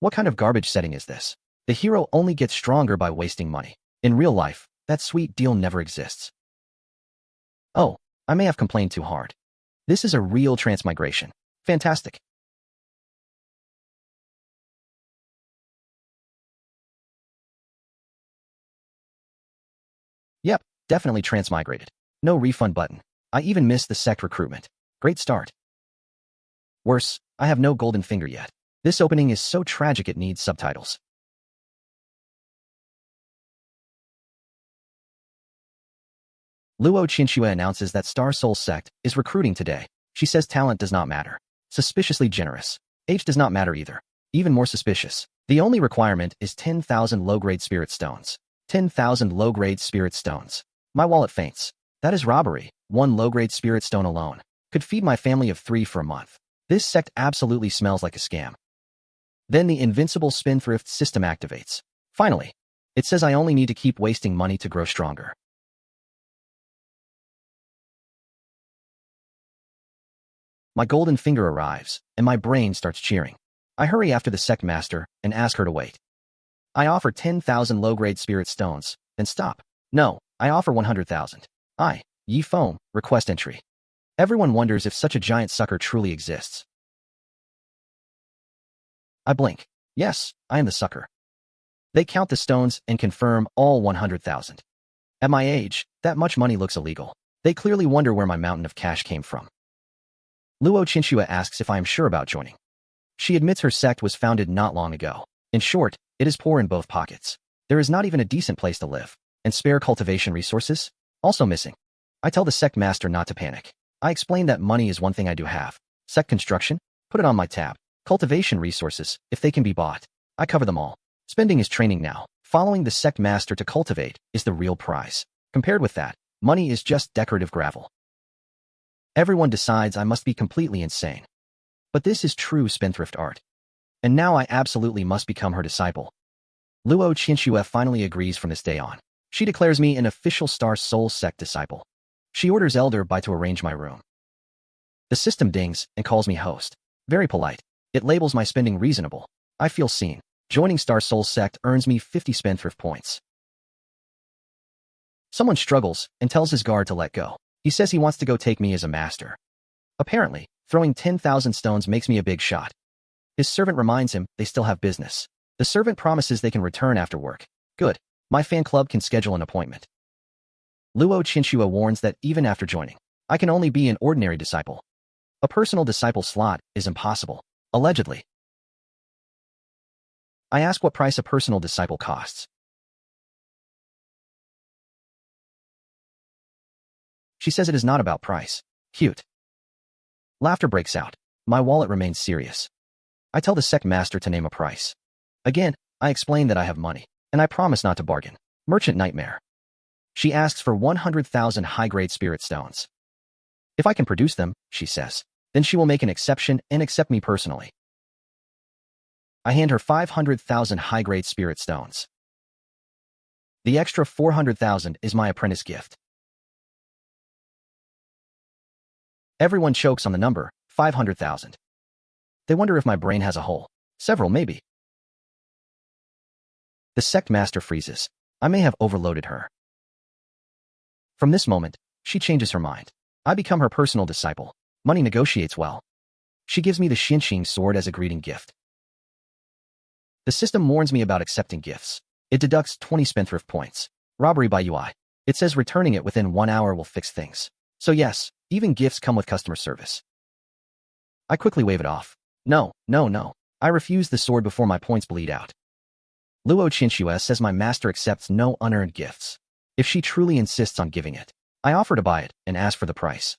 What kind of garbage setting is this? The hero only gets stronger by wasting money. In real life, that sweet deal never exists. Oh, I may have complained too hard. This is a real transmigration. Fantastic. Yep, definitely transmigrated. No refund button. I even missed the sect recruitment. Great start. Worse, I have no golden finger yet. This opening is so tragic it needs subtitles. Luo Qinxue announces that Star Soul Sect is recruiting today. She says talent does not matter. Suspiciously generous. Age does not matter either. Even more suspicious. The only requirement is 10,000 low-grade spirit stones. 10,000 low-grade spirit stones. My wallet faints. That is robbery. One low-grade spirit stone alone could feed my family of 3 for a month. This sect absolutely smells like a scam. Then the Invincible spendthrift system activates. Finally, it says I only need to keep wasting money to grow stronger. My golden finger arrives, and my brain starts cheering. I hurry after the sect master and ask her to wait. I offer 10,000 low-grade spirit stones, then stop. No, I offer 100,000. Yi Foam, request entry. Everyone wonders if such a giant sucker truly exists. I blink. Yes, I am the sucker. They count the stones and confirm all 100,000. At my age, that much money looks illegal. They clearly wonder where my mountain of cash came from. Luo Qinxue asks if I am sure about joining. She admits her sect was founded not long ago. In short, it is poor in both pockets. There is not even a decent place to live, and spare cultivation resources? Also missing. I tell the sect master not to panic. I explain that money is one thing I do have. Sect construction? Put it on my tab. Cultivation resources, if they can be bought. I cover them all. Spending is training now. Following the sect master to cultivate is the real prize. Compared with that, money is just decorative gravel. Everyone decides I must be completely insane. But this is true spendthrift art. And now I absolutely must become her disciple. Luo Qinxue finally agrees from this day on. She declares me an official Star Soul Sect disciple. She orders Elder Bai to arrange my room. The system dings and calls me host. Very polite. It labels my spending reasonable. I feel seen. Joining Star Soul Sect earns me 50 spendthrift points. Someone struggles and tells his guard to let go. He says he wants to go take me as a master. Apparently, throwing 10,000 stones makes me a big shot. His servant reminds him they still have business. The servant promises they can return after work. Good. My fan club can schedule an appointment. Luo Qinxue warns that even after joining, I can only be an ordinary disciple. A personal disciple slot is impossible. Allegedly. I ask what price a personal disciple costs. She says it is not about price. Cute. Laughter breaks out. My wallet remains serious. I tell the sect master to name a price. Again, I explain that I have money, and I promise not to bargain. Merchant nightmare. She asks for 100,000 high-grade spirit stones. If I can produce them, she says, then she will make an exception and accept me personally. I hand her 500,000 high-grade spirit stones. The extra 400,000 is my apprentice gift. Everyone chokes on the number, 500,000. They wonder if my brain has a hole. Several, maybe. The sect master freezes. I may have overloaded her. From this moment, she changes her mind. I become her personal disciple. Money negotiates well. She gives me the Xinqing sword as a greeting gift. The system warns me about accepting gifts. It deducts 20 spendthrift points. Robbery by UI. It says returning it within 1 hour will fix things. So yes, even gifts come with customer service. I quickly wave it off. No. I refuse the sword before my points bleed out. Luo Qinxue says my master accepts no unearned gifts. If she truly insists on giving it, I offer to buy it and ask for the price.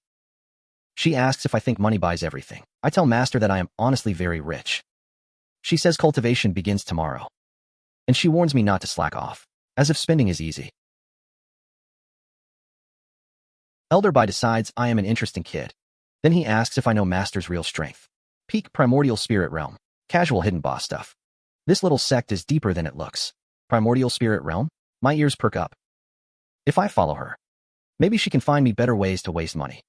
She asks if I think money buys everything. I tell master that I am honestly very rich. She says cultivation begins tomorrow. And she warns me not to slack off, as if spending is easy. Elder Bai decides I am an interesting kid. Then he asks if I know master's real strength. Peak primordial spirit realm. Casual hidden boss stuff. This little sect is deeper than it looks. Primordial spirit realm? My ears perk up. If I follow her, maybe she can find me better ways to waste money.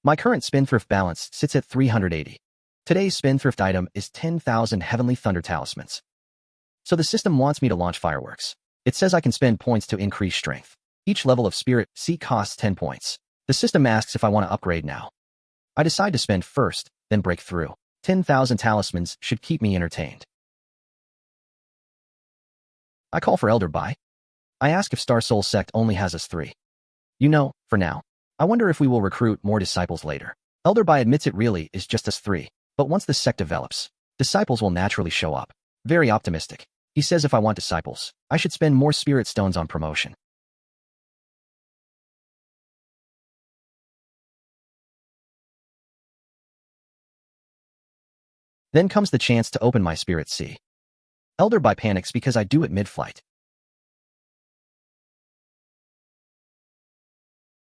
My current spendthrift balance sits at 380. Today's spendthrift item is 10,000 Heavenly Thunder Talismans. So the system wants me to launch fireworks. It says I can spend points to increase strength. Each level of Spirit C costs 10 points. The system asks if I want to upgrade now. I decide to spend first, then break through. 10,000 talismans should keep me entertained. I call for Elder Bai. I ask if Star Soul Sect only has us 3. For now. I wonder if we will recruit more disciples later. Elder Bai admits it really is just us 3, but once the sect develops, disciples will naturally show up. Very optimistic. He says if I want disciples, I should spend more spirit stones on promotion. Then comes the chance to open my Spirit C. Elder Bai panics because I do it mid-flight.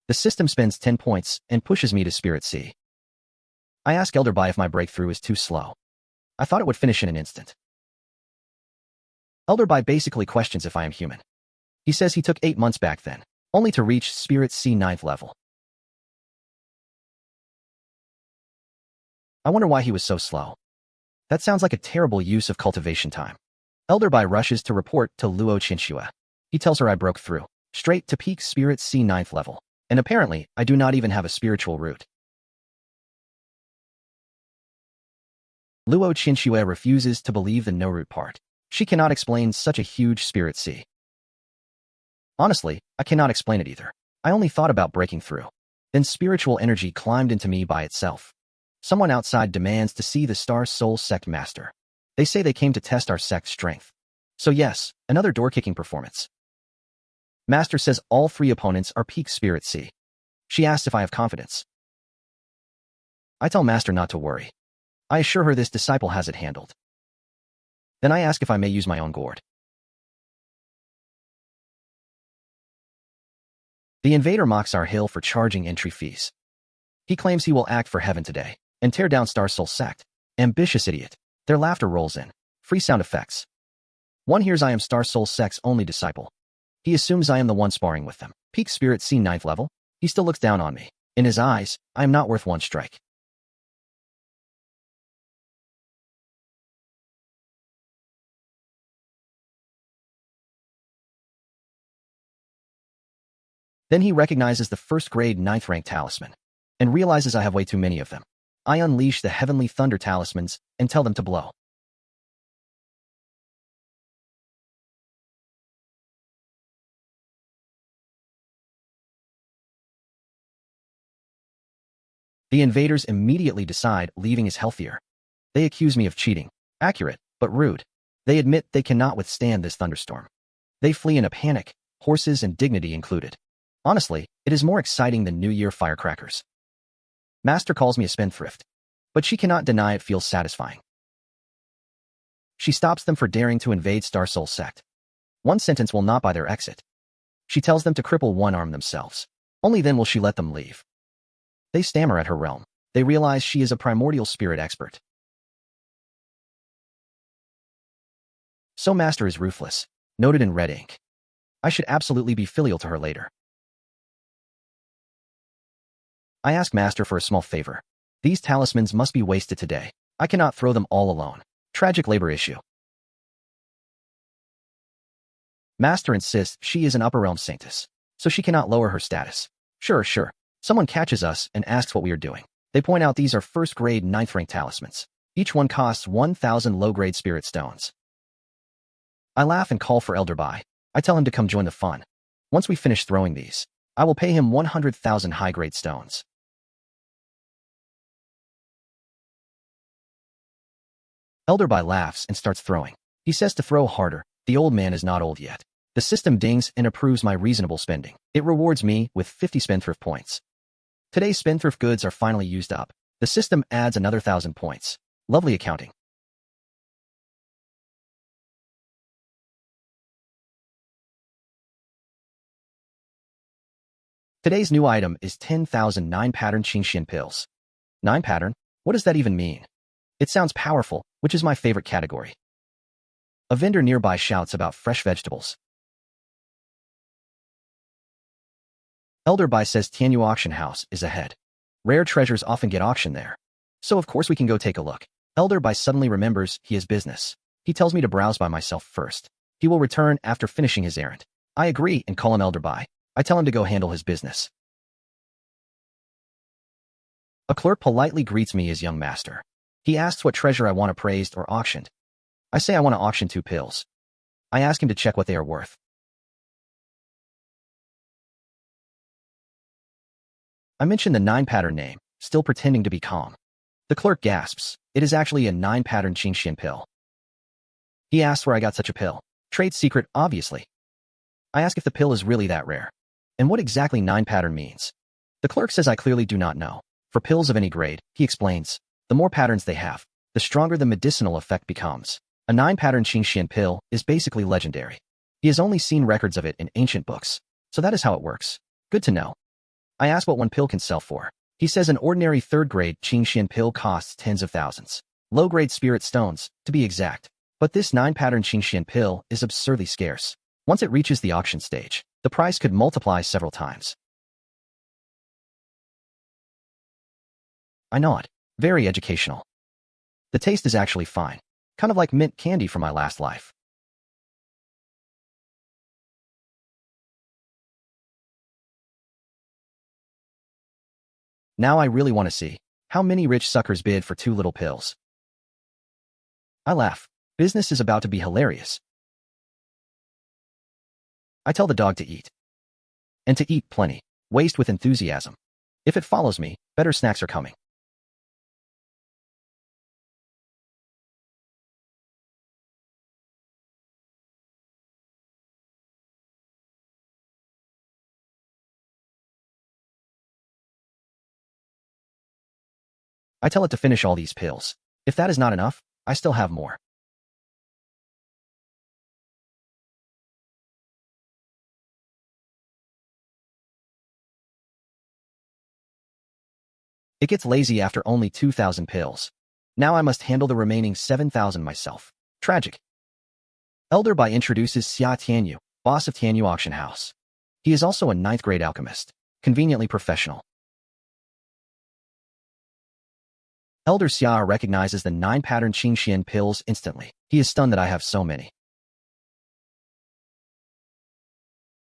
The system spends 10 points and pushes me to Spirit C. I ask Elder Bai if my breakthrough is too slow. I thought it would finish in an instant. Elder Bai basically questions if I am human. He says he took 8 months back then, only to reach Spirit C 9th level. I wonder why he was so slow. That sounds like a terrible use of cultivation time. Elder Bai rushes to report to Luo Qinxue. He tells her I broke through, straight to peak Spirit C 9th level, and apparently I do not even have a spiritual root. Luo Qinxue refuses to believe the no-root part. She cannot explain such a huge Spirit C. Honestly, I cannot explain it either. I only thought about breaking through. Then spiritual energy climbed into me by itself. Someone outside demands to see the Star Soul Sect Master. They say they came to test our sect's strength. So yes, another door-kicking performance. Master says all 3 opponents are peak Spirit C. She asks if I have confidence. I tell Master not to worry. I assure her this disciple has it handled. Then I ask if I may use my own gourd. The invader mocks our hill for charging entry fees. He claims he will act for heaven today and tear down Star Soul Sect. Ambitious idiot. Their laughter rolls in. Free sound effects. One hears I am Star Soul Sect's only disciple. He assumes I am the one sparring with them. Peak Spirit C 9th level. He still looks down on me. In his eyes, I am not worth 1 strike. Then he recognizes the first-grade 9th rank talisman and realizes I have way too many of them. I unleash the heavenly thunder talismans and tell them to blow. The invaders immediately decide leaving is healthier. They accuse me of cheating. Accurate, but rude. They admit they cannot withstand this thunderstorm. They flee in a panic, horses and dignity included. Honestly, it is more exciting than New Year firecrackers. Master calls me a spendthrift, but she cannot deny it feels satisfying. She stops them for daring to invade Star Soul Sect. 1 sentence will not buy their exit. She tells them to cripple 1 arm themselves. Only then will she let them leave. They stammer at her realm. They realize she is a primordial spirit expert. So Master is ruthless, noted in red ink. I should absolutely be filial to her later. I ask Master for a small favor. These talismans must be wasted today. I cannot throw them all alone. Tragic labor issue. Master insists she is an upper realm saintess, so she cannot lower her status. Sure. Someone catches us and asks what we are doing. They point out these are first-grade 9th rank talismans. Each one costs 1,000 low-grade spirit stones. I laugh and call for Elder Bai. I tell him to come join the fun. Once we finish throwing these, I will pay him 100,000 high-grade stones. Elder Bai laughs and starts throwing. He says to throw harder. The old man is not old yet. The system dings and approves my reasonable spending. It rewards me with 50 spendthrift points. Today's spendthrift goods are finally used up. The system adds another 1,000 points. Lovely accounting. Today's new item is 10,000 9-pattern Qingxian pills. 9-pattern? What does that even mean? It sounds powerful, which is my favorite category. A vendor nearby shouts about fresh vegetables. Elder Bai says Tianyu Auction House is ahead. Rare treasures often get auctioned there. So of course we can go take a look. Elder Bai suddenly remembers he has business. He tells me to browse by myself first. He will return after finishing his errand. I agree and call him Elder Bai. I tell him to go handle his business. A clerk politely greets me as young master. He asks what treasure I want appraised or auctioned. I say I want to auction 2 pills. I ask him to check what they are worth. I mention the 9 pattern name, still pretending to be calm. The clerk gasps. It is actually a 9 pattern Qingxian pill. He asks where I got such a pill. Trade secret, obviously. I ask if the pill is really that rare, and what exactly 9 pattern means. The clerk says I clearly do not know. For pills of any grade, he explains, the more patterns they have, the stronger the medicinal effect becomes. A 9 pattern Qingxian pill is basically legendary. He has only seen records of it in ancient books, so that is how it works. Good to know. I ask what one pill can sell for. He says an ordinary 3rd grade Qingxian pill costs tens of thousands. Low-grade spirit stones, to be exact. But this 9 pattern Qingxian pill is absurdly scarce. Once it reaches the auction stage, the price could multiply several times. I nod. Very educational. The taste is actually fine. Kind of like mint candy from my last life. Now I really want to see how many rich suckers bid for 2 little pills. I laugh. Business is about to be hilarious. I tell the dog to eat. And to eat plenty. Waste with enthusiasm. If it follows me, better snacks are coming. I tell it to finish all these pills. If that is not enough, I still have more. It gets lazy after only 2,000 pills. Now I must handle the remaining 7,000 myself. Tragic. Elder Bai introduces Xia Tianyu, boss of Tianyu Auction House. He is also a 9th grade alchemist, conveniently professional. Elder Xia recognizes the 9 pattern Qingxian pills instantly. He is stunned that I have so many.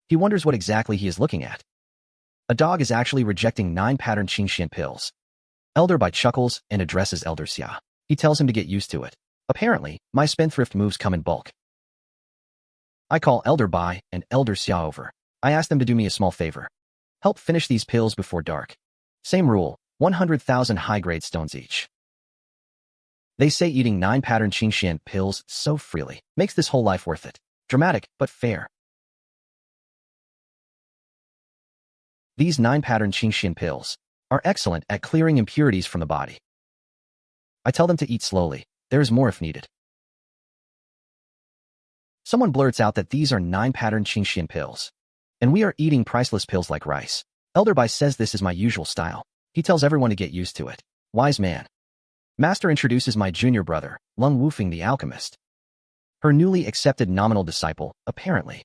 He wonders what exactly he is looking at. A dog is actually rejecting 9 pattern Qingxian pills. Elder Bai chuckles and addresses Elder Xia. He tells him to get used to it. Apparently, my spendthrift moves come in bulk. I call Elder Bai and Elder Xia over. I ask them to do me a small favor. Help finish these pills before dark. Same rule, 100,000 high-grade stones each. They say eating 9 pattern Qingxian pills so freely makes this whole life worth it. Dramatic, but fair. These 9 pattern Qingxian pills are excellent at clearing impurities from the body. I tell them to eat slowly. There is more if needed. Someone blurts out that these are 9 pattern Qingxian pills, and we are eating priceless pills like rice. Elder Bai says this is my usual style. He tells everyone to get used to it. Wise man. Master introduces my junior brother, Lung Wufeng the alchemist. Her newly accepted nominal disciple, apparently.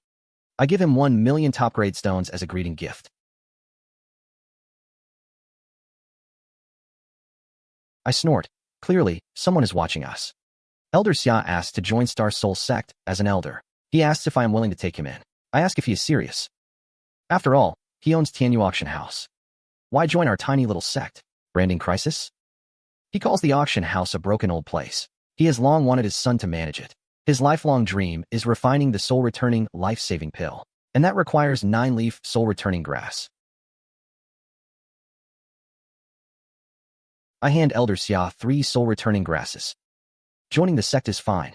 I give him 1 million top-grade stones as a greeting gift. I snort. Clearly, someone is watching us. Elder Xia asks to join Star Soul sect as an elder. He asks if I am willing to take him in. I ask if he is serious. After all, he owns Tianyu Auction House. Why join our tiny little sect? Branding crisis? He calls the auction house a broken old place. He has long wanted his son to manage it. His lifelong dream is refining the soul-returning, life-saving pill, and that requires 9-leaf soul-returning grass. I hand Elder Xia 3 soul-returning grasses. Joining the sect is fine,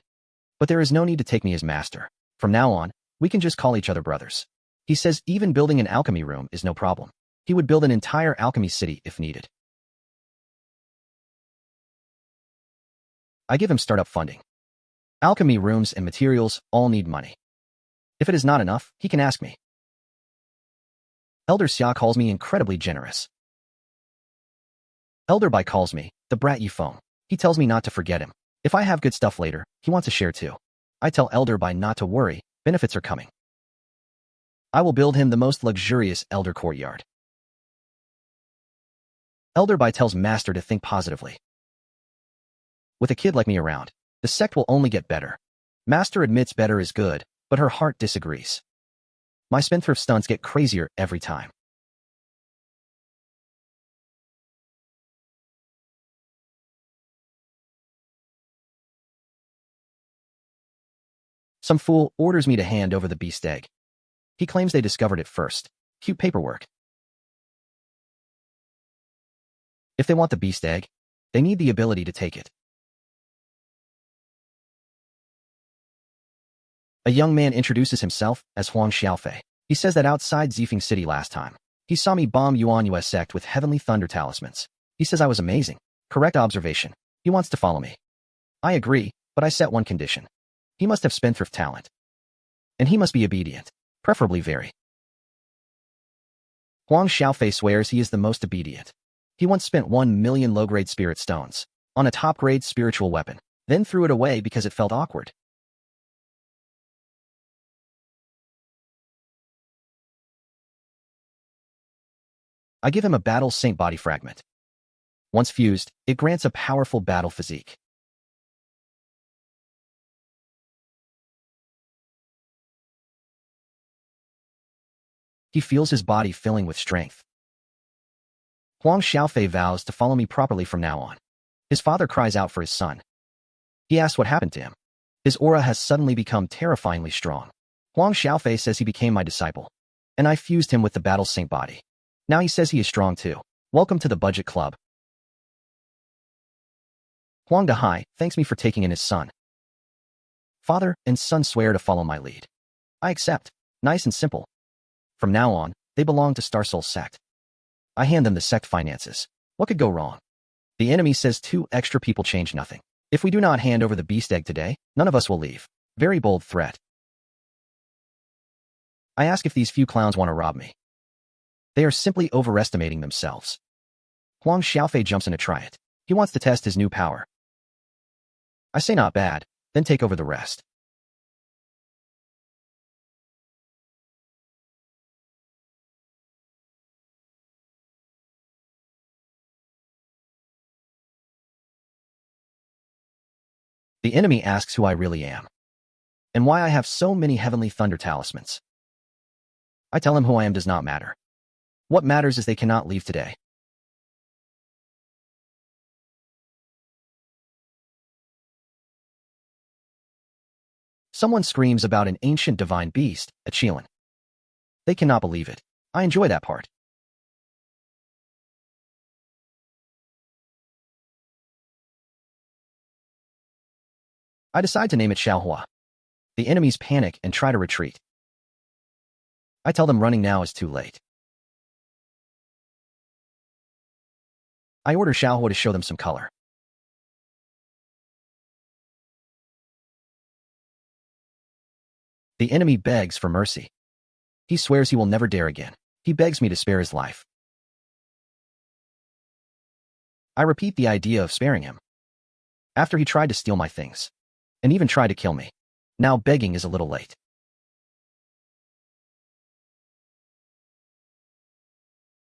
but there is no need to take me as master. From now on, we can just call each other brothers. He says even building an alchemy room is no problem. He would build an entire alchemy city if needed. I give him startup funding. Alchemy rooms and materials all need money. If it is not enough, he can ask me. Elder Xia calls me incredibly generous. Elder Bai calls me the brat Yifeng. He tells me not to forget him. If I have good stuff later, he wants to share too. I tell Elder Bai not to worry, benefits are coming. I will build him the most luxurious elder courtyard. Elder Bai tells Master to think positively. With a kid like me around, The sect will only get better. Master admits better is good, but her heart disagrees. My spendthrift stunts get crazier every time. Some fool orders me to hand over the beast egg. He claims they discovered it first. Cute paperwork. If they want the beast egg, they need the ability to take it. A young man introduces himself as Huang Xiaofei. He says that outside Zifeng City last time, he saw me bomb Yuan US sect with heavenly thunder talismans. He says I was amazing. Correct observation. He wants to follow me. I agree, but I set one condition. He must have spendthrift talent. And he must be obedient, preferably very. Huang Xiaofei swears he is the most obedient. He once spent 1 million low-grade spirit stones on a top-grade spiritual weapon, then threw it away because it felt awkward. I give him a battle saint body fragment. Once fused, it grants a powerful battle physique. He feels his body filling with strength. Huang Xiaofei vows to follow me properly from now on. His father cries out for his son. He asks what happened to him. His aura has suddenly become terrifyingly strong. Huang Xiaofei says he became my disciple, and I fused him with the battle saint body. Now he says he is strong too. Welcome to the budget club. Huang Dahai thanks me for taking in his son. Father and son swear to follow my lead. I accept. Nice and simple. From now on, they belong to Star Soul sect. I hand them the sect finances. What could go wrong? The enemy says 2 extra people change nothing. If we do not hand over the beast egg today, none of us will leave. Very bold threat. I ask if these few clowns want to rob me. They are simply overestimating themselves. Huang Xiaofei jumps in to try it. He wants to test his new power. I say not bad, then take over the rest. The enemy asks who I really am, and why I have so many heavenly thunder talismans. I tell him who I am does not matter. What matters is they cannot leave today. Someone screams about an ancient divine beast, a Qilin. They cannot believe it. I enjoy that part. I decide to name it Xiaohua. The enemies panic and try to retreat. I tell them running now is too late. I order Xiaohua to show them some color. The enemy begs for mercy. He swears he will never dare again. He begs me to spare his life. I repeat the idea of sparing him. After he tried to steal my things, and even tried to kill me. Now begging is a little late.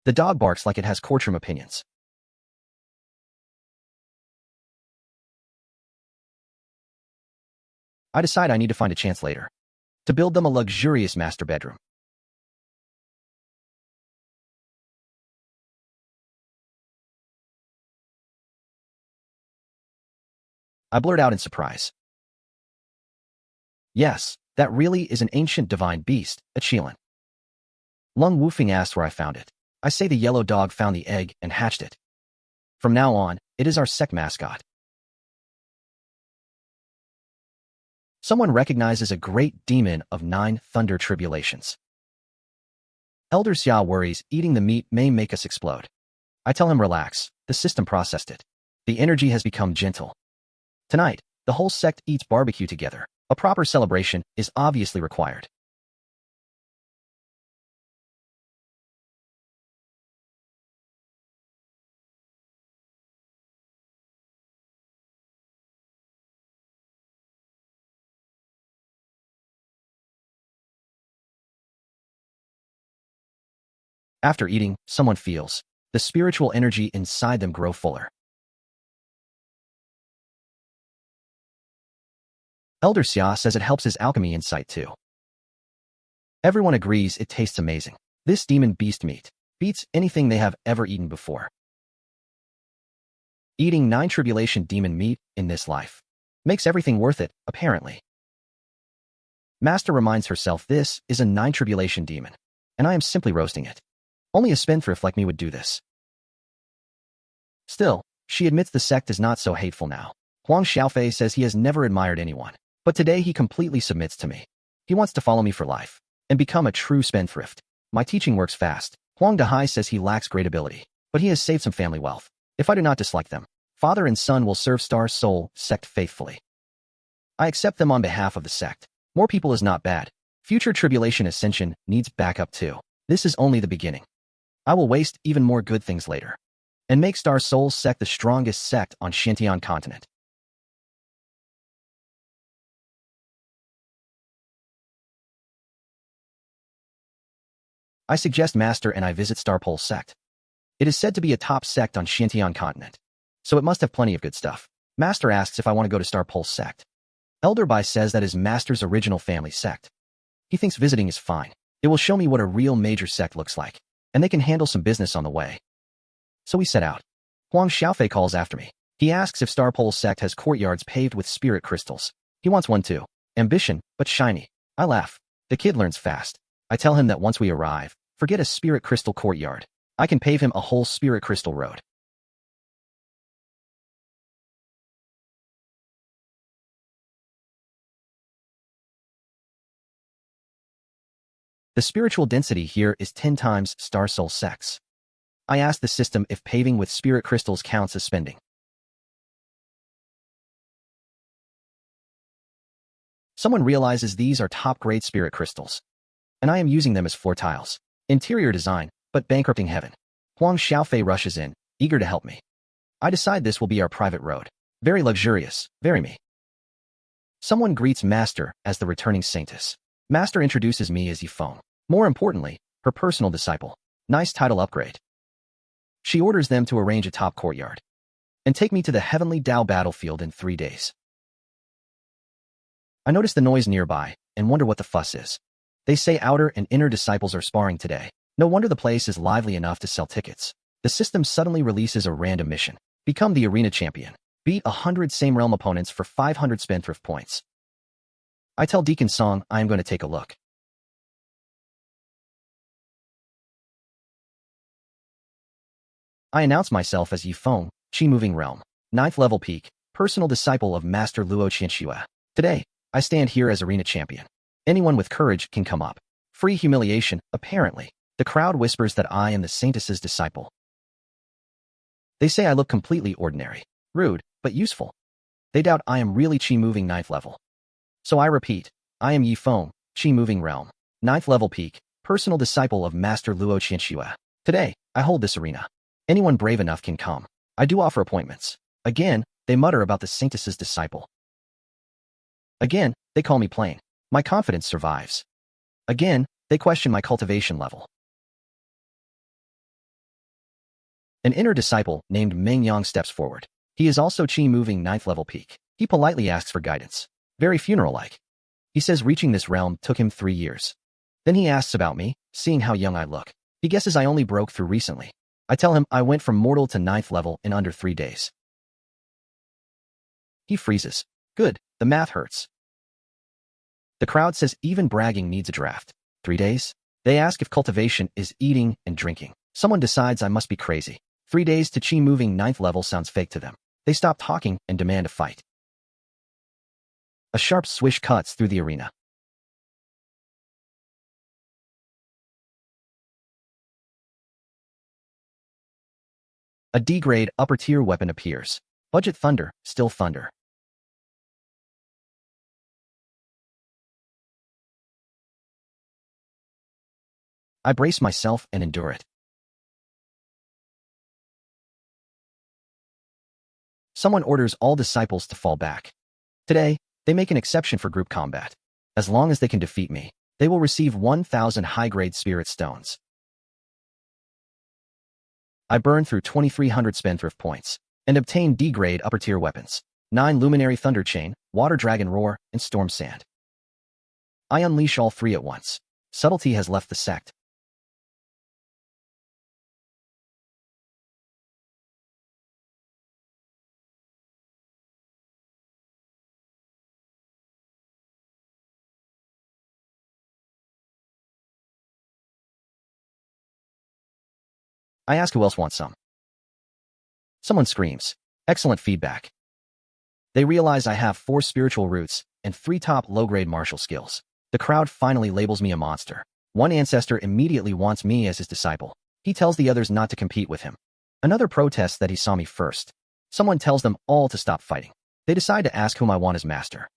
The dog barks like it has courtroom opinions. I decide I need to find a chance later to build them a luxurious master bedroom. I blurt out in surprise. Yes, that really is an ancient divine beast, a Qilin. Lung Wufeng asked where I found it. I say the yellow dog found the egg and hatched it. From now on, it is our sect mascot. Someone recognizes a great demon of 9 thunder tribulations. Elder Xia worries eating the meat may make us explode. I tell him relax, the system processed it. The energy has become gentle. Tonight, the whole sect eats barbecue together. A proper celebration is obviously required. After eating, someone feels the spiritual energy inside them grow fuller. Elder Xia says it helps his alchemy insight too. Everyone agrees it tastes amazing. This demon beast meat beats anything they have ever eaten before. Eating 9 tribulation demon meat in this life makes everything worth it, apparently. Master reminds herself this is a 9 tribulation demon, and I am simply roasting it. Only a spendthrift like me would do this. Still, she admits the sect is not so hateful now. Huang Xiaofei says he has never admired anyone, but today he completely submits to me. He wants to follow me for life and become a true spendthrift. My teaching works fast. Huang Dahai says he lacks great ability, but he has saved some family wealth. If I do not dislike them, father and son will serve Star Soul sect faithfully. I accept them on behalf of the sect. More people is not bad. Future tribulation ascension needs backup too. This is only the beginning. I will waste even more good things later and make Star Soul sect the strongest sect on Xintian continent. I suggest Master and I visit Star Pole sect. It is said to be a top sect on Xintian continent, so it must have plenty of good stuff. Master asks if I want to go to Star Pole sect. Elder Bai says that is Master's original family sect. He thinks visiting is fine. It will show me what a real major sect looks like, and they can handle some business on the way. So we set out. Huang Xiaofei calls after me. He asks if Star Pole sect has courtyards paved with spirit crystals. He wants one too. Ambition, but shiny. I laugh. The kid learns fast. I tell him that once we arrive, forget a spirit crystal courtyard. I can pave him a whole spirit crystal road. The spiritual density here is 10 times Star Soul sects. I asked the system if paving with spirit crystals counts as spending. Someone realizes these are top-grade spirit crystals, and I am using them as floor tiles. Interior design, but bankrupting heaven. Huang Xiaofei rushes in, eager to help me. I decide this will be our private road. Very luxurious, very me. Someone greets Master as the returning saintess. Master introduces me as Yifeng. More importantly, her personal disciple. Nice title upgrade. She orders them to arrange a top courtyard and take me to the heavenly Dao battlefield in 3 days. I notice the noise nearby and wonder what the fuss is. They say outer and inner disciples are sparring today. No wonder the place is lively enough to sell tickets. The system suddenly releases a random mission. Become the arena champion. Beat 100 same realm opponents for 500 spendthrift points. I tell Deacon Song I am going to take a look. I announce myself as Yifeng, Qi Moving Realm, 9th level peak, personal disciple of Master Luo Qianxue. Today, I stand here as arena champion. Anyone with courage can come up. Free humiliation, apparently. The crowd whispers that I am the saintess's disciple. They say I look completely ordinary, rude, but useful. They doubt I am really Qi Moving 9th level. So I repeat, I am Yifeng, Qi Moving Realm, 9th level peak, personal disciple of Master Luo Qianxue. Today, I hold this arena. Anyone brave enough can come. I do offer appointments. Again, they mutter about the saintess's disciple. Again, they call me plain. My confidence survives. Again, they question my cultivation level. An inner disciple named Meng Yang steps forward. He is also Qi Moving 9th level peak. He politely asks for guidance. Very funeral-like. He says reaching this realm took him 3 years. Then he asks about me, seeing how young I look. He guesses I only broke through recently. I tell him I went from mortal to 9th level in under 3 days. He freezes. Good, the math hurts. The crowd says even bragging needs a draft. 3 days? They ask if cultivation is eating and drinking. Someone decides I must be crazy. 3 days to Qi Moving 9th level sounds fake to them. They stop talking and demand a fight. A sharp swish cuts through the arena. A D-grade upper-tier weapon appears. Budget thunder, still thunder. I brace myself and endure it. Someone orders all disciples to fall back. Today, they make an exception for group combat. As long as they can defeat me, they will receive 1,000 high-grade spirit stones. I burn through 2,300 spendthrift points and obtain D-grade upper-tier weapons. 9 luminary thunder chain, water dragon roar, and storm sand. I unleash all 3 at once. Subtlety has left the sect. I ask who else wants some. Someone screams. Excellent feedback. They realize I have 4 spiritual roots and 3 top low-grade martial skills. The crowd finally labels me a monster. One ancestor immediately wants me as his disciple. He tells the others not to compete with him. Another protests that he saw me first. Someone tells them all to stop fighting. They decide to ask whom I want as master.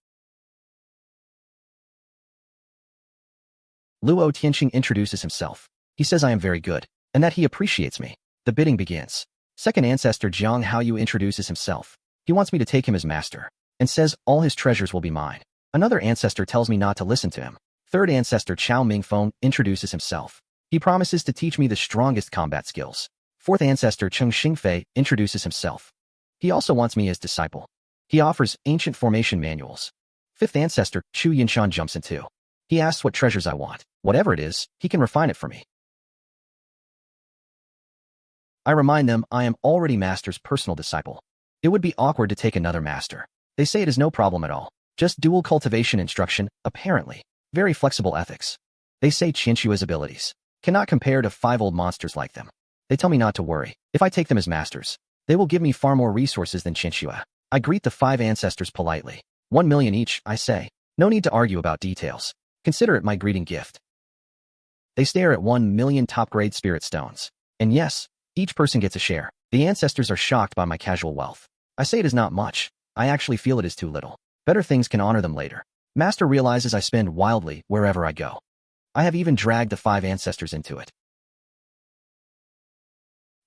Luo Tianqing introduces himself. He says I am very good, and that he appreciates me. The bidding begins. Second ancestor Jiang Haoyu introduces himself. He wants me to take him as master, and says all his treasures will be mine. Another ancestor tells me not to listen to him. Third ancestor Chao Mingfeng introduces himself. He promises to teach me the strongest combat skills. Fourth ancestor Cheng Xingfei introduces himself. He also wants me as disciple. He offers ancient formation manuals. Fifth ancestor Chu Yinshan jumps in too. He asks what treasures I want. Whatever it is, he can refine it for me. I remind them I am already master's personal disciple. It would be awkward to take another master. They say it is no problem at all. Just dual cultivation instruction, apparently. Very flexible ethics. They say Qinshua's abilities cannot compare to 5 old monsters like them. They tell me not to worry. If I take them as masters, they will give me far more resources than Qinshu. I greet the 5 ancestors politely. 1 million each, I say. No need to argue about details. Consider it my greeting gift. They stare at 1 million top-grade spirit stones. And yes, each person gets a share. The ancestors are shocked by my casual wealth. I say it is not much. I actually feel it is too little. Better things can honor them later. Master realizes I spend wildly wherever I go. I have even dragged the 5 ancestors into it.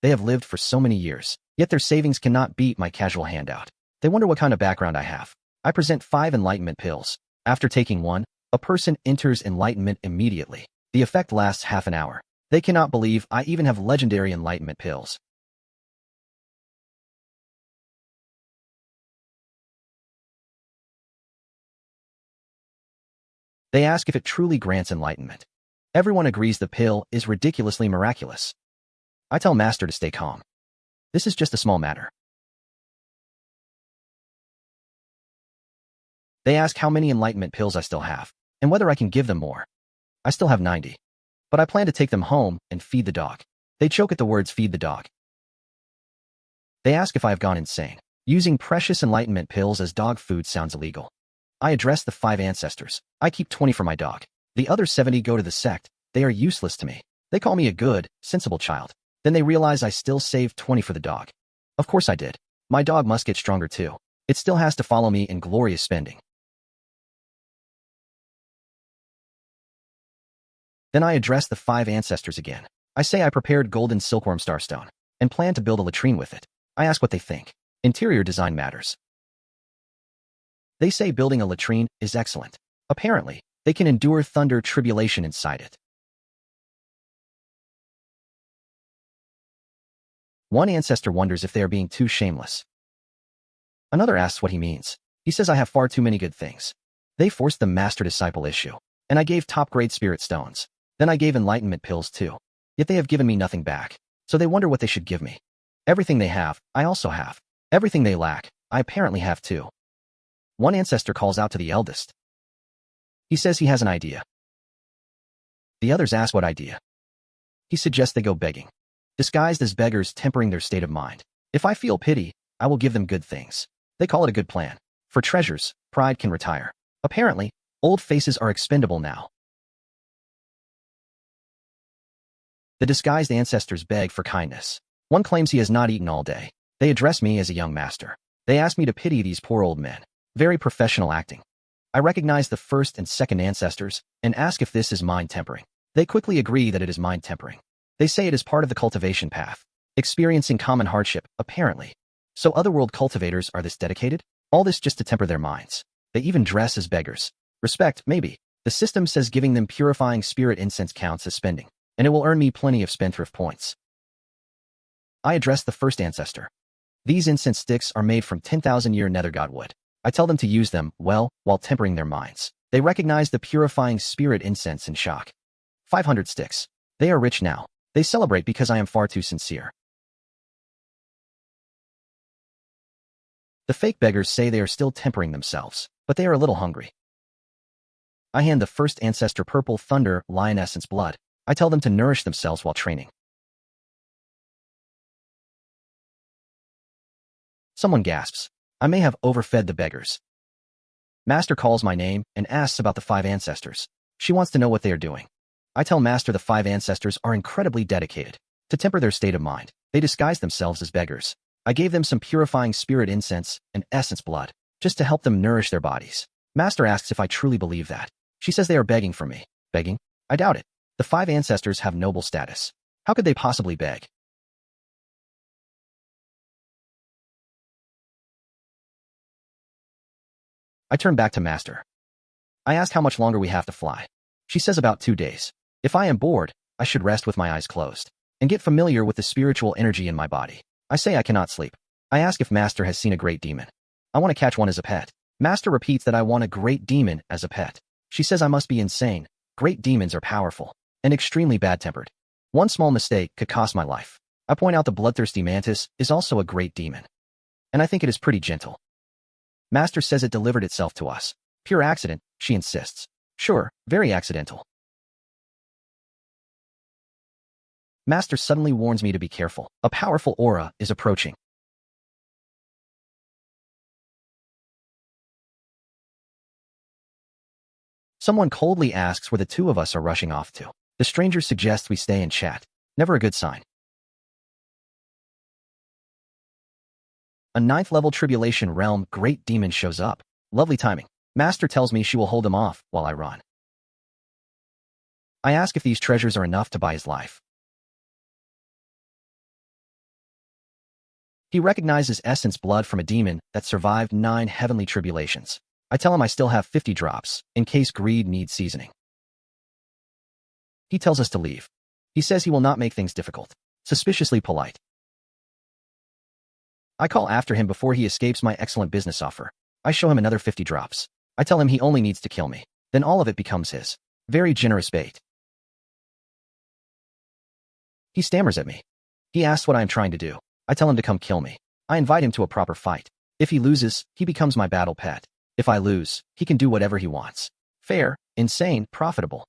They have lived for so many years, yet their savings cannot beat my casual handout. They wonder what kind of background I have. I present 5 enlightenment pills. After taking one, a person enters enlightenment immediately. The effect lasts half an hour. They cannot believe I even have legendary enlightenment pills. They ask if it truly grants enlightenment. Everyone agrees the pill is ridiculously miraculous. I tell Master to stay calm. This is just a small matter. They ask how many enlightenment pills I still have, and whether I can give them more. I still have 90. But I plan to take them home and feed the dog. They choke at the words feed the dog. They ask if I have gone insane. Using precious enlightenment pills as dog food sounds illegal. I address the 5 ancestors. I keep 20 for my dog. The other 70 go to the sect. They are useless to me. They call me a good, sensible child. Then they realize I still saved 20 for the dog. Of course I did. My dog must get stronger too. It still has to follow me in glorious spending. Then I address the 5 ancestors again. I say I prepared golden silkworm starstone and plan to build a latrine with it. I ask what they think. Interior design matters. They say building a latrine is excellent. Apparently, they can endure thunder tribulation inside it. One ancestor wonders if they are being too shameless. Another asks what he means. He says I have far too many good things. They forced the master-disciple issue, and I gave top-grade spirit stones. Then I gave enlightenment pills too. Yet they have given me nothing back, so they wonder what they should give me. Everything they have, I also have. Everything they lack, I apparently have too. One ancestor calls out to the eldest. He says he has an idea. The others ask what idea. He suggests they go begging. Disguised as beggars, tempering their state of mind. If I feel pity, I will give them good things. They call it a good plan. For treasures, pride can retire. Apparently, old faces are expendable now. The disguised ancestors beg for kindness. One claims he has not eaten all day. They address me as a young master. They ask me to pity these poor old men. Very professional acting. I recognize the first and second ancestors and ask if this is mind tempering. They quickly agree that it is mind tempering. They say it is part of the cultivation path. Experiencing common hardship, apparently. So otherworld cultivators are this dedicated? All this just to temper their minds. They even dress as beggars. Respect, maybe. The system says giving them purifying spirit incense counts as spending, and it will earn me plenty of spendthrift points. I address the first ancestor. These incense sticks are made from 10,000-year nether god wood. I tell them to use them, well, while tempering their minds. They recognize the purifying spirit incense in shock. 500 sticks. They are rich now. They celebrate because I am far too sincere. The fake beggars say they are still tempering themselves, but they are a little hungry. I hand the first ancestor purple thunder lion essence blood. I tell them to nourish themselves while training. Someone gasps. I may have overfed the beggars. Master calls my name and asks about the 5 ancestors. She wants to know what they are doing. I tell Master the 5 ancestors are incredibly dedicated. To temper their state of mind, they disguise themselves as beggars. I gave them some purifying spirit incense and essence blood, just to help them nourish their bodies. Master asks if I truly believe that. She says they are begging for me. Begging? I doubt it. The 5 ancestors have noble status. How could they possibly beg? I turn back to Master. I ask how much longer we have to fly. She says about 2 days. If I am bored, I should rest with my eyes closed and get familiar with the spiritual energy in my body. I say I cannot sleep. I ask if Master has seen a great demon. I want to catch one as a pet. Master repeats that I want a great demon as a pet. She says I must be insane. Great demons are powerful and extremely bad-tempered. One small mistake could cost my life. I point out the bloodthirsty mantis is also a great demon, and I think it is pretty gentle. Master says it delivered itself to us. Pure accident, she insists. Sure, very accidental. Master suddenly warns me to be careful. A powerful aura is approaching. Someone coldly asks where the 2 of us are rushing off to. The stranger suggests we stay and chat. Never a good sign. A 9th-level tribulation realm great demon shows up. Lovely timing. Master tells me she will hold him off while I run. I ask if these treasures are enough to buy his life. He recognizes essence blood from a demon that survived 9 heavenly tribulations. I tell him I still have 50 drops, in case greed needs seasoning. He tells us to leave. He says he will not make things difficult. Suspiciously polite. I call after him before he escapes my excellent business offer. I show him another 50 drops. I tell him he only needs to kill me. Then all of it becomes his. Very generous bait. He stammers at me. He asks what I am trying to do. I tell him to come kill me. I invite him to a proper fight. If he loses, he becomes my battle pet. If I lose, he can do whatever he wants. Fair, insane, profitable.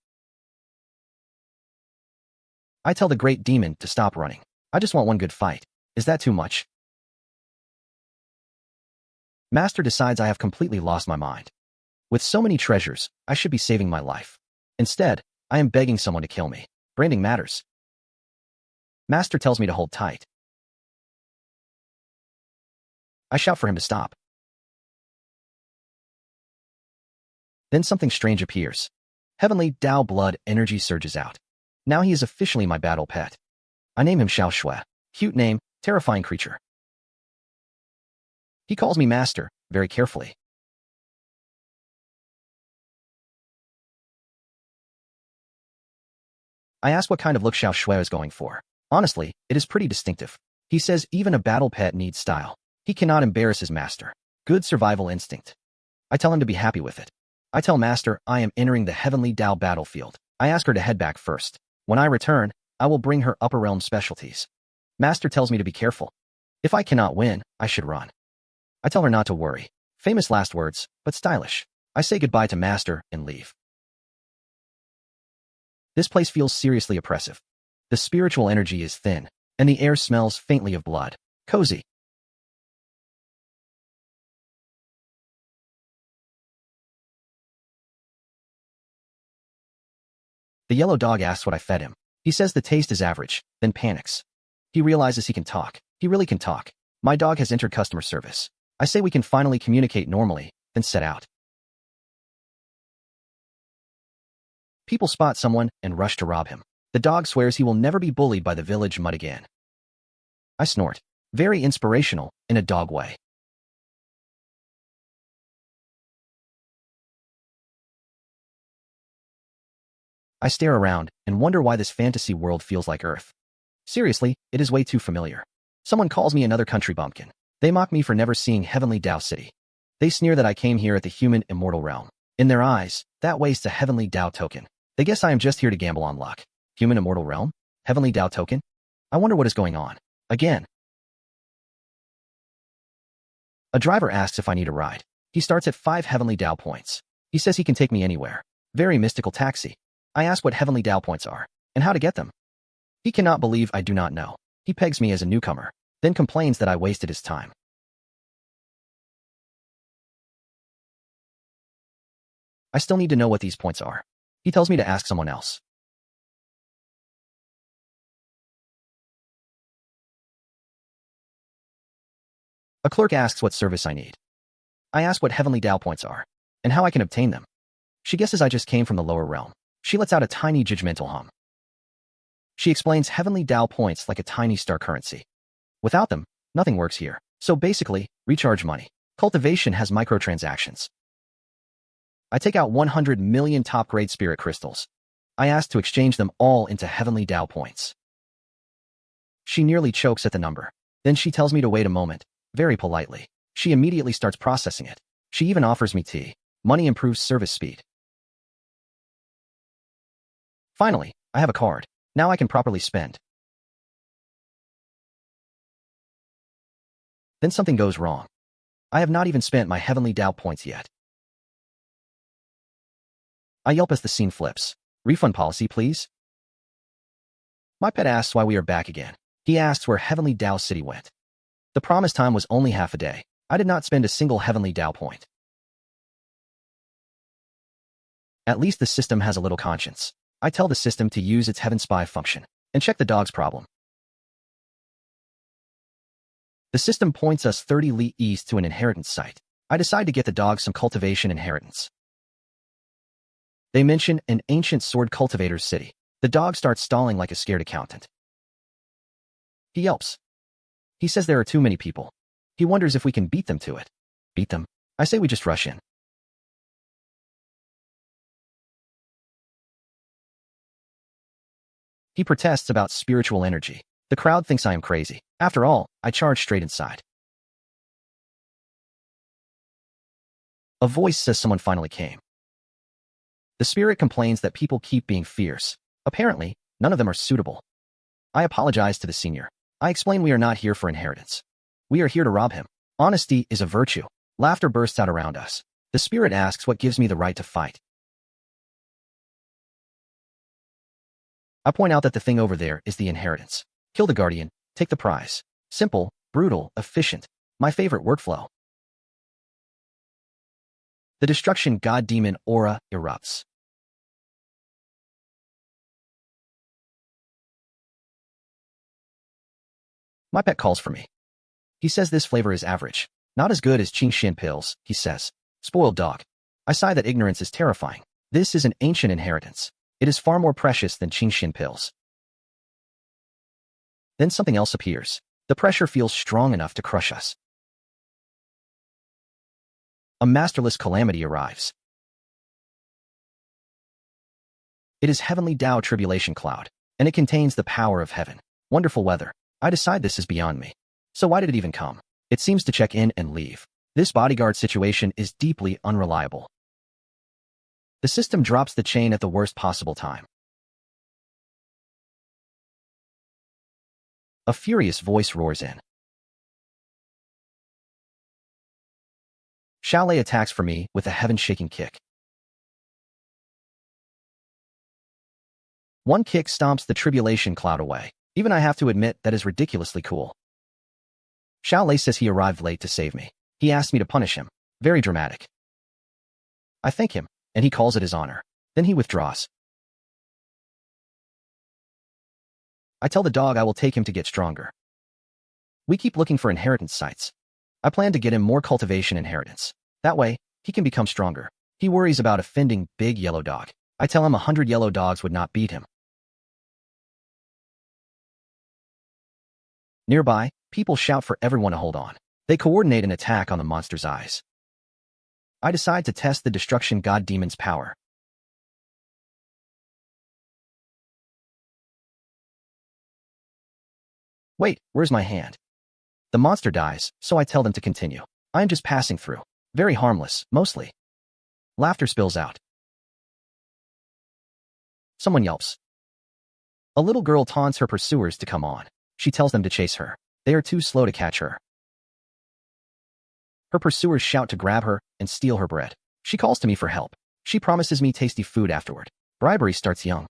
I tell the great demon to stop running. I just want one good fight. Is that too much? Master decides I have completely lost my mind. With so many treasures, I should be saving my life. Instead, I am begging someone to kill me. Branding matters. Master tells me to hold tight. I shout for him to stop. Then something strange appears. Heavenly Tao blood energy surges out. Now he is officially my battle pet. I name him Xiao Shui. Cute name, terrifying creature. He calls me Master, very carefully. I ask what kind of look Xiao Shui is going for. Honestly, it is pretty distinctive. He says even a battle pet needs style. He cannot embarrass his master. Good survival instinct. I tell him to be happy with it. I tell Master I am entering the Heavenly Tao battlefield. I ask her to head back first. When I return, I will bring her upper realm specialties. Master tells me to be careful. If I cannot win, I should run. I tell her not to worry. Famous last words, but stylish. I say goodbye to Master and leave. This place feels seriously oppressive. The spiritual energy is thin, and the air smells faintly of blood. Cozy. The yellow dog asks what I fed him. He says the taste is average, then panics. He realizes he can talk. He really can talk. My dog has entered customer service. I say we can finally communicate normally, then set out. People spot someone and rush to rob him. The dog swears he will never be bullied by the village mud again. I snort. Very inspirational, in a dog way. I stare around and wonder why this fantasy world feels like Earth. Seriously, it is way too familiar. Someone calls me another country bumpkin. They mock me for never seeing Heavenly Tao City. They sneer that I came here at the human immortal realm. In their eyes, that wastes a Heavenly Tao token. They guess I am just here to gamble on luck. Human immortal realm? Heavenly Tao token? I wonder what is going on. Again. A driver asks if I need a ride. He starts at 5 Heavenly Tao points. He says he can take me anywhere. Very mystical taxi. I ask what Heavenly Tao points are, and how to get them. He cannot believe I do not know. He pegs me as a newcomer, then complains that I wasted his time. I still need to know what these points are. He tells me to ask someone else. A clerk asks what service I need. I ask what Heavenly Tao points are, and how I can obtain them. She guesses I just came from the lower realm. She lets out a tiny judgmental hum. She explains Heavenly Tao points like a tiny star currency. Without them, nothing works here. So basically, recharge money. Cultivation has microtransactions. I take out 100 million top-grade spirit crystals. I ask to exchange them all into Heavenly Tao points. She nearly chokes at the number. Then she tells me to wait a moment, very politely. She immediately starts processing it. She even offers me tea. Money improves service speed. Finally, I have a card. Now I can properly spend. Then something goes wrong. I have not even spent my Heavenly Tao points yet. I yelp as the scene flips. Refund policy, please? My pet asks why we are back again. He asks where Heavenly Tao City went. The promised time was only half a day. I did not spend a single Heavenly Tao point. At least the system has a little conscience. I tell the system to use its Heaven Spy function and check the dog's problem. The system points us 30 li east to an inheritance site. I decide to get the dog some cultivation inheritance. They mention an ancient sword cultivator's city. The dog starts stalling like a scared accountant. He yelps. He says there are too many people. He wonders if we can beat them to it. Beat them? I say we just rush in. He protests about spiritual energy. The crowd thinks I am crazy. After all, I charge straight inside. A voice says someone finally came. The spirit complains that people keep being fierce. Apparently, none of them are suitable. I apologize to the senior. I explain we are not here for inheritance. We are here to rob him. Honesty is a virtue. Laughter bursts out around us. The spirit asks what gives me the right to fight. I point out that the thing over there is the inheritance. Kill the guardian, take the prize. Simple, brutal, efficient. My favorite workflow. The destruction god demon aura erupts. My pet calls for me. He says this flavor is average. Not as good as Qingxian pills, he says. Spoiled dog. I sigh that ignorance is terrifying. This is an ancient inheritance. It is far more precious than Qingxian pills. Then something else appears. The pressure feels strong enough to crush us. A masterless calamity arrives. It is Heavenly Tao Tribulation Cloud, and it contains the power of heaven. Wonderful weather. I decide this is beyond me. So why did it even come? It seems to check in and leave. This bodyguard situation is deeply unreliable. The system drops the chain at the worst possible time. A furious voice roars in. Shaolei attacks for me with a heaven-shaking kick. One kick stomps the tribulation cloud away. Even I have to admit that is ridiculously cool. Shaolei says he arrived late to save me. He asked me to punish him. Very dramatic. I thank him, and he calls it his honor. Then he withdraws. I tell the dog I will take him to get stronger. We keep looking for inheritance sites. I plan to get him more cultivation inheritance. That way, he can become stronger. He worries about offending Big Yellow Dog. I tell him 100 yellow dogs would not beat him. Nearby, people shout for everyone to hold on. They coordinate an attack on the monster's eyes. I decide to test the destruction god demon's power. Wait, where's my hand? The monster dies, so I tell them to continue. I am just passing through. Very harmless, mostly. Laughter spills out. Someone yelps. A little girl taunts her pursuers to come on. She tells them to chase her. They are too slow to catch her. Her pursuers shout to grab her and steal her bread. She calls to me for help. She promises me tasty food afterward. Bribery starts young.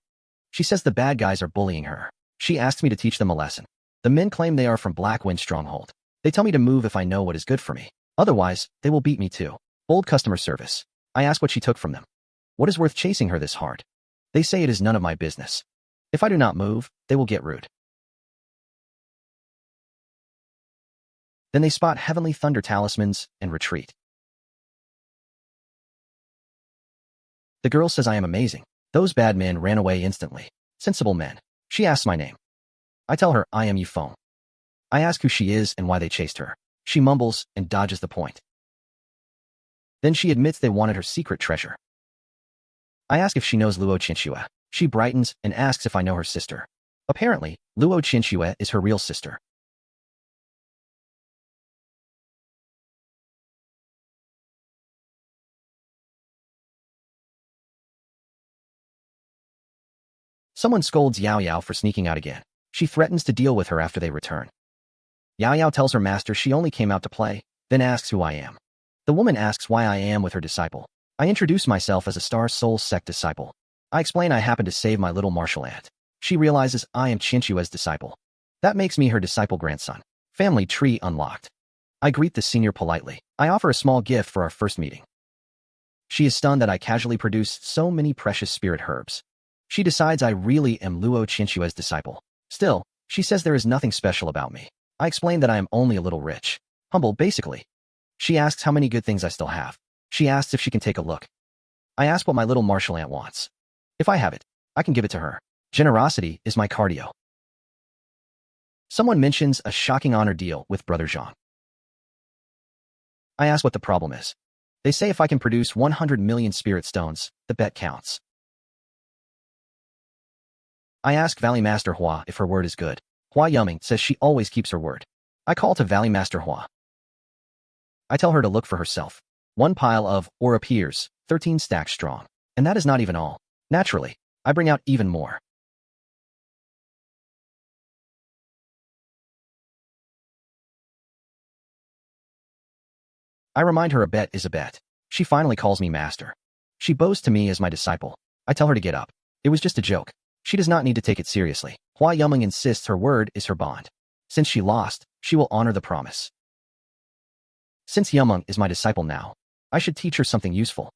She says the bad guys are bullying her. She asks me to teach them a lesson. The men claim they are from Blackwind Stronghold. They tell me to move if I know what is good for me. Otherwise, they will beat me too. Bold customer service. I ask what she took from them. What is worth chasing her this hard? They say it is none of my business. If I do not move, they will get rude. Then they spot heavenly thunder talismans and retreat. The girl says I am amazing. Those bad men ran away instantly. Sensible men. She asks my name. I tell her I am Yufeng. I ask who she is and why they chased her. She mumbles and dodges the point. Then she admits they wanted her secret treasure. I ask if she knows Luo Qinxue. She brightens and asks if I know her sister. Apparently, Luo Qinxue is her real sister. Someone scolds Yao Yao for sneaking out again. She threatens to deal with her after they return. Yao Yao tells her master she only came out to play, then asks who I am. The woman asks why I am with her disciple. I introduce myself as a Star Soul sect disciple. I explain I happen to save my little martial aunt. She realizes I am Qinshue's disciple. That makes me her disciple grandson. Family tree unlocked. I greet the senior politely. I offer a small gift for our first meeting. She is stunned that I casually produce so many precious spirit herbs. She decides I really am Luo Qinshue's disciple. Still, she says there is nothing special about me. I explain that I am only a little rich. Humble, basically. She asks how many good things I still have. She asks if she can take a look. I ask what my little martial aunt wants. If I have it, I can give it to her. Generosity is my cardio. Someone mentions a shocking honor deal with Brother Zhang. I ask what the problem is. They say if I can produce 100 million spirit stones, the bet counts. I ask Valley Master Hua if her word is good. Hua Yuming says she always keeps her word. I call to Valley Master Hua. I tell her to look for herself. One pile of ore appears, 13 stacks strong. And that is not even all. Naturally, I bring out even more. I remind her a bet is a bet. She finally calls me master. She bows to me as my disciple. I tell her to get up. It was just a joke. She does not need to take it seriously. Hua Yuming insists her word is her bond. Since she lost, she will honor the promise. Since Yumeng is my disciple now, I should teach her something useful.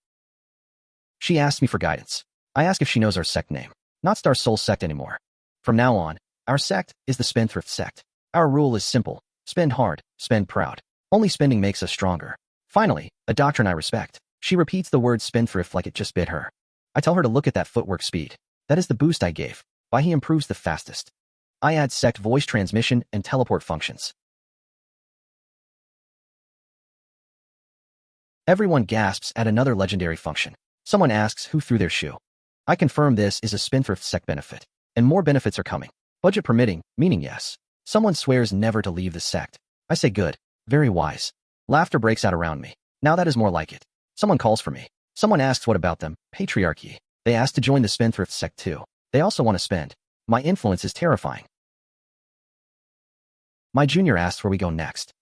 She asks me for guidance. I ask if she knows our sect name. Not Star Soul sect anymore. From now on, our sect is the Spendthrift sect. Our rule is simple. Spend hard, spend proud. Only spending makes us stronger. Finally, a doctrine I respect. She repeats the word spendthrift like it just bit her. I tell her to look at that footwork speed. That is the boost I gave. Why he improves the fastest. I add sect voice transmission and teleport functions. Everyone gasps at another legendary function. Someone asks who threw their shoe. I confirm this is a Spendthrift sect benefit. And more benefits are coming. Budget permitting, meaning yes. Someone swears never to leave the sect. I say good. Very wise. Laughter breaks out around me. Now that is more like it. Someone calls for me. Someone asks what about them. Patriarchy. They ask to join the Spendthrift sect too. They also want to spend. My influence is terrifying. My junior asks where we go next.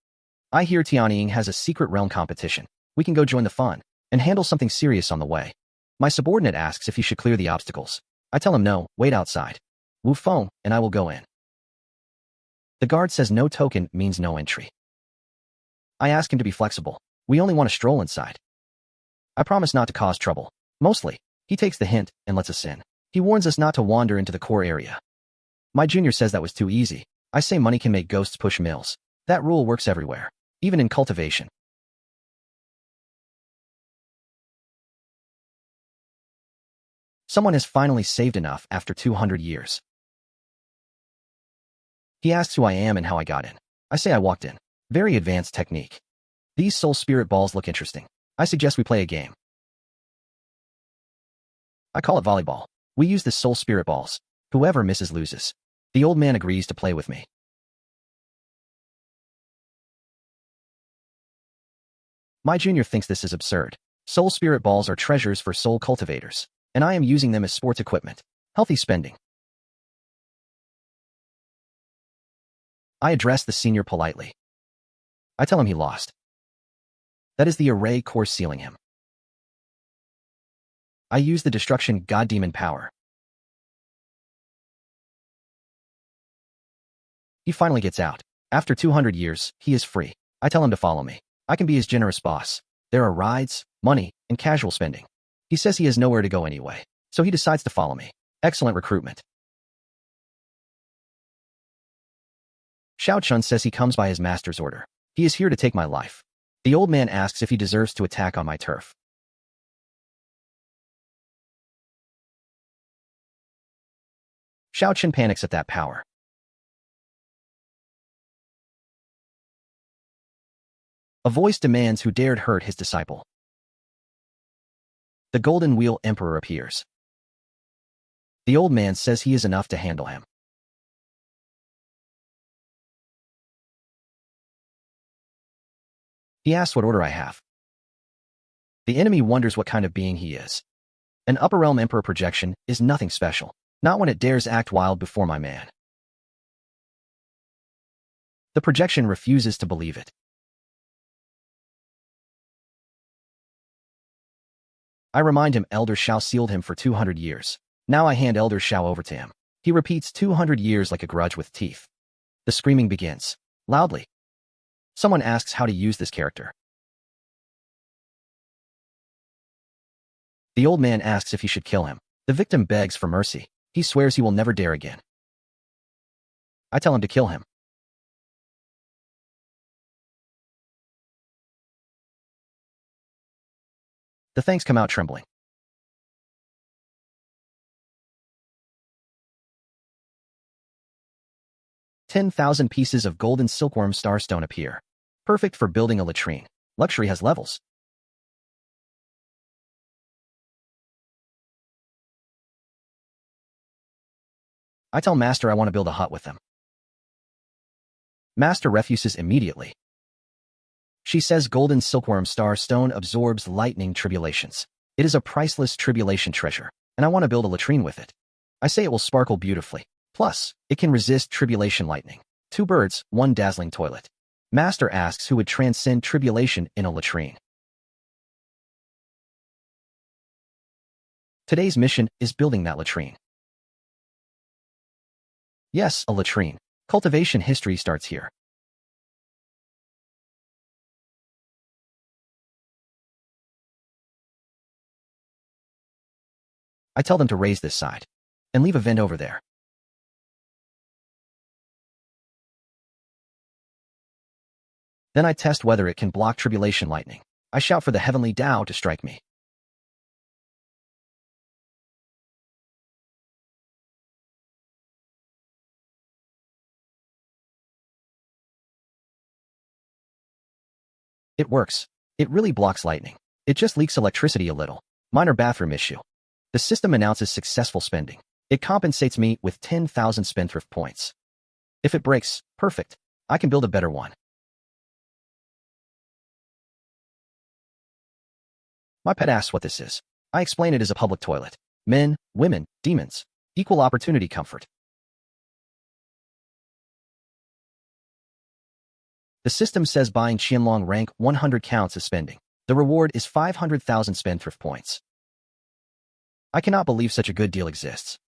I hear Tianying has a secret realm competition. We can go join the fun and handle something serious on the way. My subordinate asks if he should clear the obstacles. I tell him no, wait outside. Wu Feng and I will go in. The guard says no token means no entry. I ask him to be flexible. We only want to stroll inside. I promise not to cause trouble. Mostly, he takes the hint and lets us in. He warns us not to wander into the core area. My junior says that was too easy. I say money can make ghosts push mills. That rule works everywhere, even in cultivation. Someone has finally saved enough after 200 years. He asks who I am and how I got in. I say I walked in. Very advanced technique. These soul spirit balls look interesting. I suggest we play a game. I call it volleyball. We use the soul spirit balls. Whoever misses loses. The old man agrees to play with me. My junior thinks this is absurd. Soul spirit balls are treasures for soul cultivators, and I am using them as sports equipment. Healthy spending. I address the senior politely. I tell him he lost. That is the array course sealing him. I use the destruction god demon power. He finally gets out. After 200 years, he is free. I tell him to follow me. I can be his generous boss. There are rides, money, and casual spending. He says he has nowhere to go anyway, so he decides to follow me. Excellent recruitment. Xiao Chun says he comes by his master's order. He is here to take my life. The old man asks if he deserves to attack on my turf. Xiao Chun panics at that power. A voice demands who dared hurt his disciple. The Golden Wheel Emperor appears. The old man says he is enough to handle him. He asks what order I have. The enemy wonders what kind of being he is. An upper realm emperor projection is nothing special, not when it dares act wild before my man. The projection refuses to believe it. I remind him Elder Shao sealed him for 200 years. Now I hand Elder Shao over to him. He repeats 200 years like a grudge with teeth. The screaming begins. Loudly. Someone asks how to use this character. The old man asks if he should kill him. The victim begs for mercy. He swears he will never dare again. I tell him to kill him. The fangs come out trembling. $10,000 pieces of golden silkworm starstone appear. Perfect for building a latrine. Luxury has levels. I tell Master I want to build a hut with them. Master refuses immediately. She says golden silkworm starstone absorbs lightning tribulations. It is a priceless tribulation treasure, and I want to build a latrine with it. I say it will sparkle beautifully. Plus, it can resist tribulation lightning. 2 birds, 1 dazzling toilet. Master asks who would transcend tribulation in a latrine. Today's mission is building that latrine. Yes, a latrine. Cultivation history starts here. I tell them to raise this side and leave a vent over there. Then I test whether it can block tribulation lightning. I shout for the heavenly Tao to strike me. It works. It really blocks lightning. It just leaks electricity a little. Minor bathroom issue. The system announces successful spending. It compensates me with 10,000 spendthrift points. If it breaks, perfect. I can build a better one. My pet asks what this is. I explain it as a public toilet. Men, women, demons. Equal opportunity comfort. The system says buying Qianlong rank 100 counts as spending. The reward is 500,000 spendthrift points. I cannot believe such a good deal exists.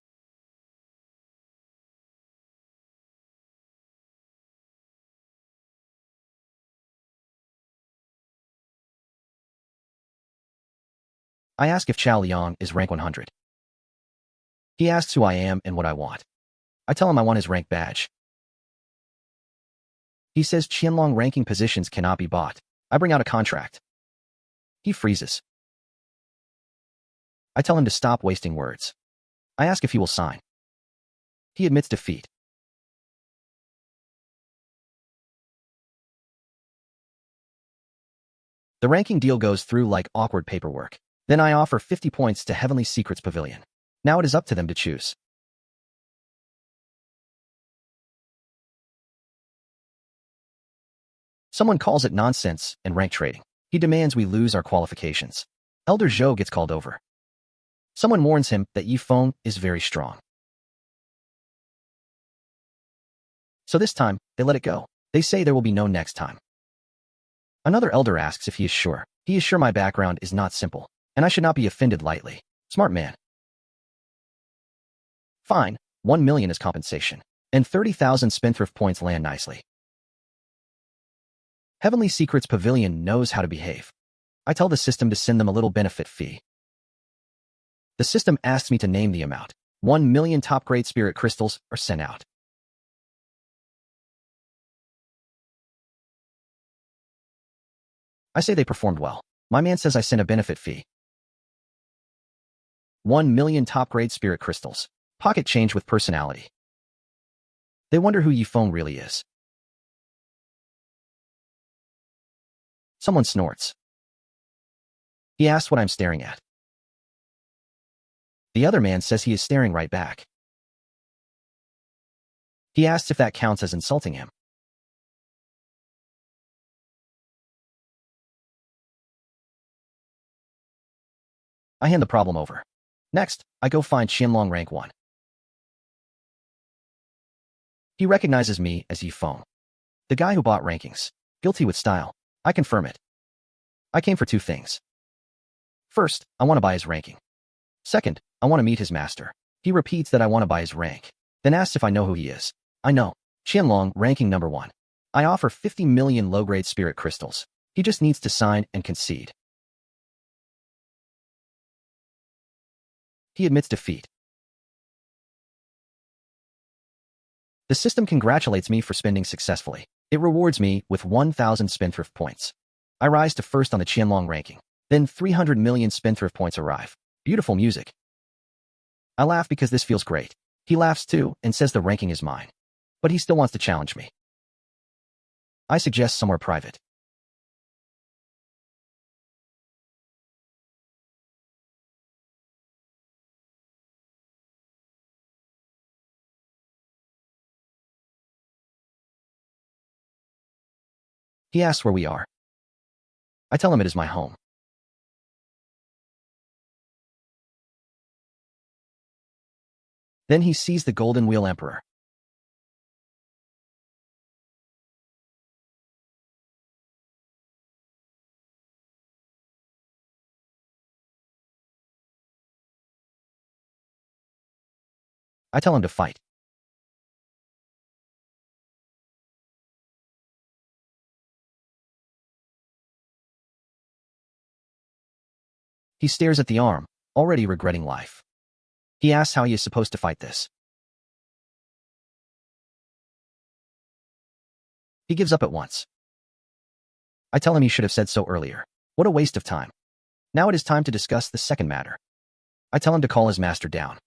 I ask if Chao Liang is rank 100. He asks who I am and what I want. I tell him I want his rank badge. He says Qianlong ranking positions cannot be bought. I bring out a contract. He freezes. I tell him to stop wasting words. I ask if he will sign. He admits defeat. The ranking deal goes through like awkward paperwork. Then I offer 50 points to Heavenly Secrets Pavilion. Now it is up to them to choose. Someone calls it nonsense and rank trading. He demands we lose our qualifications. Elder Zhou gets called over. Someone warns him that Yi Feng is very strong. So this time, they let it go. They say there will be no next time. Another elder asks if he is sure. He is sure my background is not simple, and I should not be offended lightly. Smart man. Fine, 1 million is compensation, and 30,000 spendthrift points land nicely. Heavenly Secrets Pavilion knows how to behave. I tell the system to send them a little benefit fee. The system asks me to name the amount. 1 million top-grade spirit crystals are sent out. I say they performed well. My man says I sent a benefit fee. 1 million top-grade spirit crystals. Pocket change with personality. They wonder who Yi Feng really is. Someone snorts. He asks what I'm staring at. The other man says he is staring right back. He asks if that counts as insulting him. I hand the problem over. Next, I go find Qianlong rank 1. He recognizes me as Yi Feng, the guy who bought rankings. Guilty with style. I confirm it. I came for 2 things. First, I want to buy his ranking. Second, I want to meet his master. He repeats that I want to buy his rank, then asks if I know who he is. I know. Qianlong, ranking number 1. I offer 50 million low-grade spirit crystals. He just needs to sign and concede. He admits defeat. The system congratulates me for spending successfully. It rewards me with 1,000 spendthrift points. I rise to first on the Qianlong ranking. Then 300 million spendthrift points arrive. Beautiful music. I laugh because this feels great. He laughs too and says the ranking is mine. But he still wants to challenge me. I suggest somewhere private. He asks where we are. I tell him it is my home. Then he sees the Golden Wheel Emperor. I tell him to fight. He stares at the arm, already regretting life. He asks how he is supposed to fight this. He gives up at once. I tell him he should have said so earlier. What a waste of time. Now it is time to discuss the second matter. I tell him to call his master down.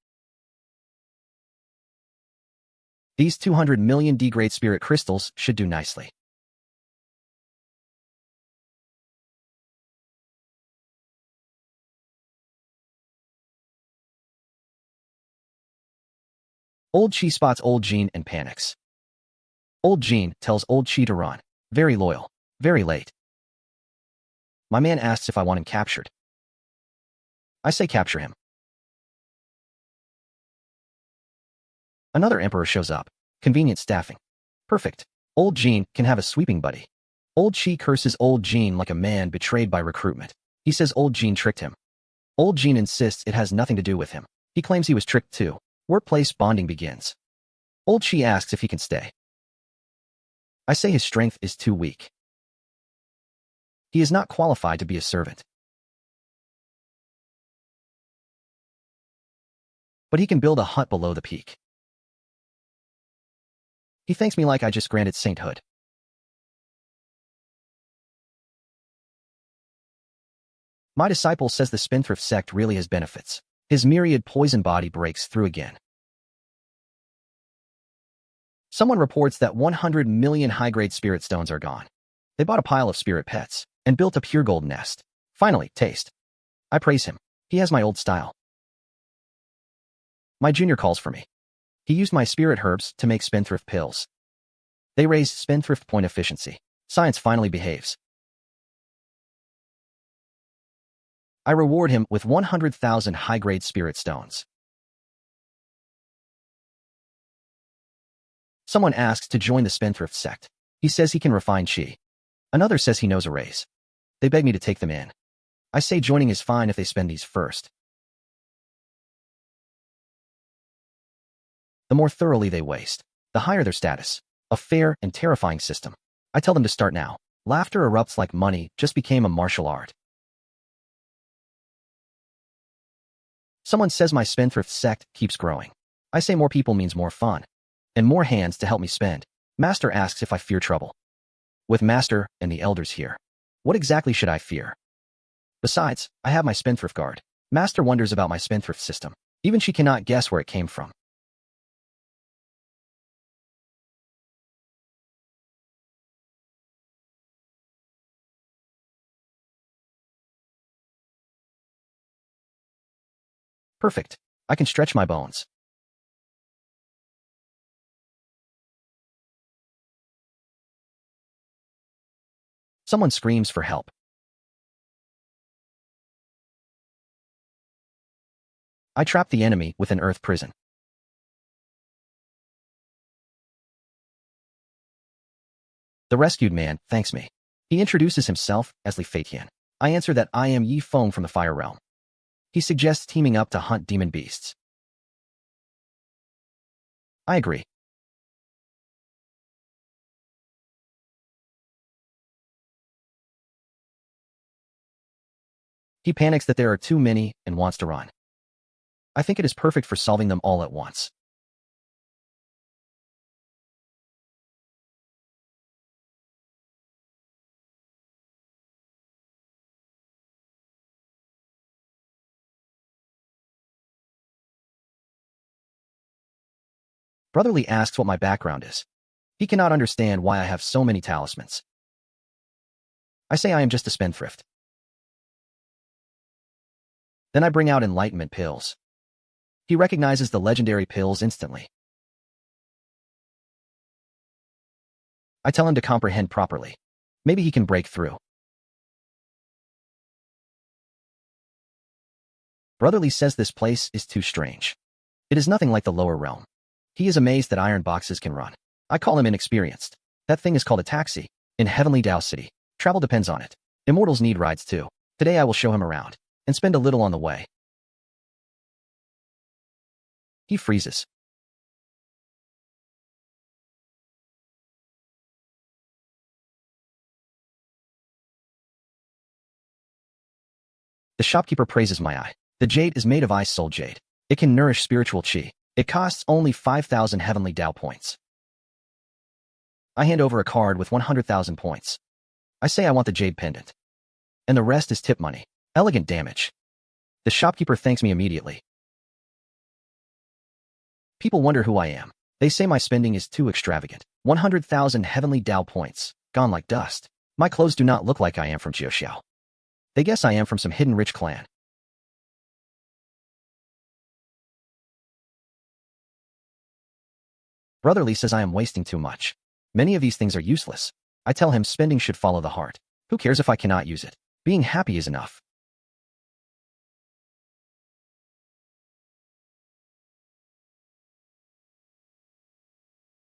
These 200 million D-grade spirit crystals should do nicely. Old Chi spots Old Jean and panics. Old Jean tells Old Chi to run. Very loyal. Very late. My man asks if I want him captured. I say capture him. Another emperor shows up. Convenient staffing. Perfect. Old Jean can have a sweeping buddy. Old Chi curses Old Jean like a man betrayed by recruitment. He says Old Jean tricked him. Old Jean insists it has nothing to do with him. He claims he was tricked too. Workplace bonding begins. Old Chi asks if he can stay. I say his strength is too weak. He is not qualified to be a servant. But he can build a hut below the peak. He thanks me like I just granted sainthood. My disciple says the spendthrift sect really has benefits. His myriad poison body breaks through again. Someone reports that 100 million high-grade spirit stones are gone. They bought a pile of spirit pets and built a pure gold nest. Finally, taste. I praise him. He has my old style. My junior calls for me. He used my spirit herbs to make spendthrift pills. They raise spendthrift point efficiency. Science finally behaves. I reward him with 100,000 high-grade spirit stones. Someone asks to join the spendthrift sect. He says he can refine chi. Another says he knows arrays. They beg me to take them in. I say joining is fine if they spend these first. The more thoroughly they waste, the higher their status. A fair and terrifying system. I tell them to start now. Laughter erupts like money just became a martial art. Someone says my spendthrift sect keeps growing. I say more people means more fun. And more hands to help me spend. Master asks if I fear trouble. With Master and the elders here, what exactly should I fear? Besides, I have my spendthrift guard. Master wonders about my spendthrift system. Even she cannot guess where it came from. Perfect. I can stretch my bones. Someone screams for help. I trap the enemy with an earth prison. The rescued man thanks me. He introduces himself as Li Feitian. I answer that I am Yi Feng from the Fire Realm. He suggests teaming up to hunt demon beasts. I agree. He panics that there are too many and wants to run. I think it is perfect for solving them all at once. Brotherly asks what my background is. He cannot understand why I have so many talismans. I say I am just a spendthrift. Then I bring out enlightenment pills. He recognizes the legendary pills instantly. I tell him to comprehend properly. Maybe he can break through. Brotherly says this place is too strange. It is nothing like the lower realm. He is amazed that iron boxes can run. I call him inexperienced. That thing is called a taxi. In Heavenly Tao City, travel depends on it. Immortals need rides too. Today I will show him around and spend a little on the way. He freezes. The shopkeeper praises my eye. The jade is made of ice soul jade. It can nourish spiritual chi. It costs only 5,000 heavenly Tao points. I hand over a card with 100,000 points. I say I want the jade pendant. And the rest is tip money. Elegant damage. The shopkeeper thanks me immediately. People wonder who I am. They say my spending is too extravagant. 100,000 heavenly Tao points, gone like dust. My clothes do not look like I am from Jiuxiao. They guess I am from some hidden rich clan. Brotherly says I am wasting too much. Many of these things are useless. I tell him spending should follow the heart. Who cares if I cannot use it? Being happy is enough.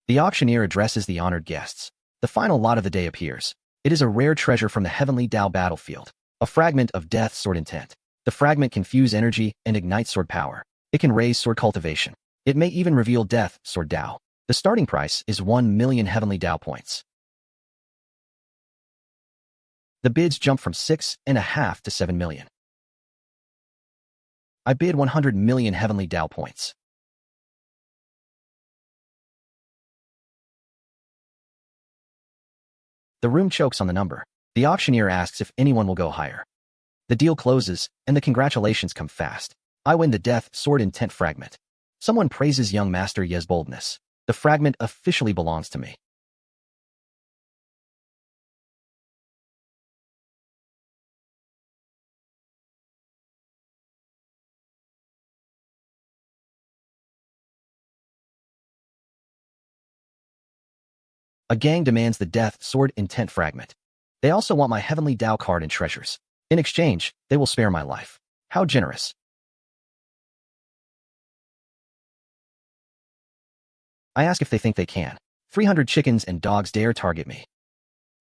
The auctioneer addresses the honored guests. The final lot of the day appears. It is a rare treasure from the Heavenly Tao battlefield. A fragment of Death Sword Intent. The fragment can fuse energy and ignite sword power. It can raise sword cultivation. It may even reveal Death Sword Tao. The starting price is 1 million heavenly Tao points. The bids jump from 6.5 to 7 million. I bid 100 million heavenly Tao points. The room chokes on the number. The auctioneer asks if anyone will go higher. The deal closes, and the congratulations come fast. I win the Death Sword Intent fragment. Someone praises young Master Ye's boldness. The fragment officially belongs to me. A gang demands the Death Sword Intent fragment. They also want my Heavenly Tao card and treasures. In exchange, they will spare my life. How generous. I ask if they think they can. 300 chickens and dogs dare target me.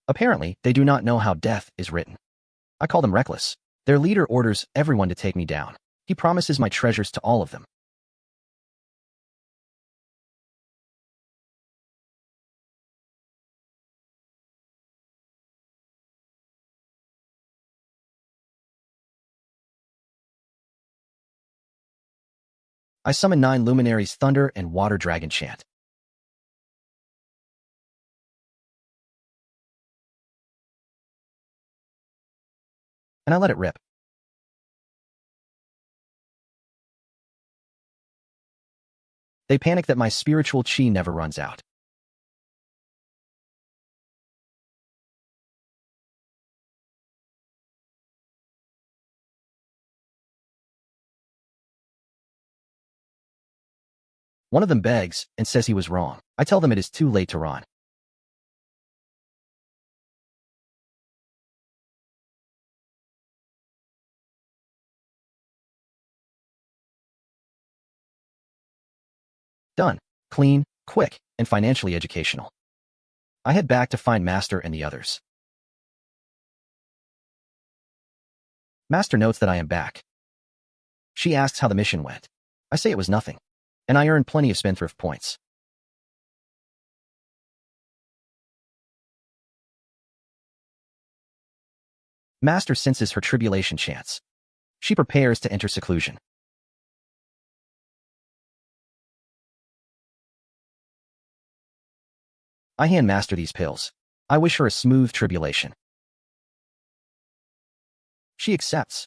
Apparently, they do not know how death is written. I call them reckless. Their leader orders everyone to take me down. He promises my treasures to all of them. I summon 9 luminaries, thunder, and water dragon chant. And I let it rip. They panic that my spiritual chi never runs out. One of them begs and says he was wrong. I tell them it is too late to run. Done. Clean, quick, and financially educational. I head back to find Master and the others. Master notes that I am back. She asks how the mission went. I say it was nothing, and I earned plenty of spendthrift points. Master senses her tribulation chance. She prepares to enter seclusion. I hand Master these pills. I wish her a smooth tribulation. She accepts.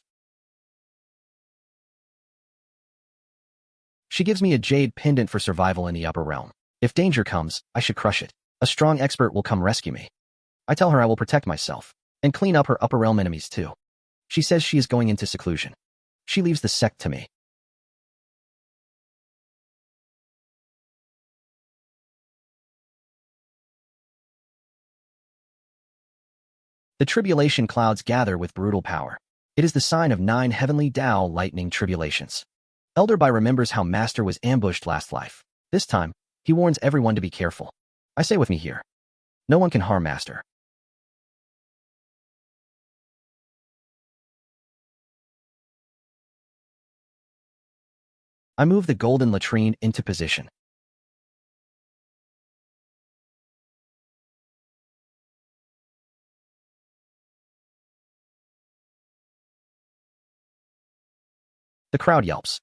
She gives me a jade pendant for survival in the upper realm. If danger comes, I should crush it. A strong expert will come rescue me. I tell her I will protect myself and clean up her upper realm enemies too. She says she is going into seclusion. She leaves the sect to me. The tribulation clouds gather with brutal power. It is the sign of 9 heavenly Tao lightning tribulations. Elder Bai remembers how Master was ambushed last life. This time, he warns everyone to be careful. I say with me here. No one can harm Master. I move the golden latrine into position. The crowd yelps.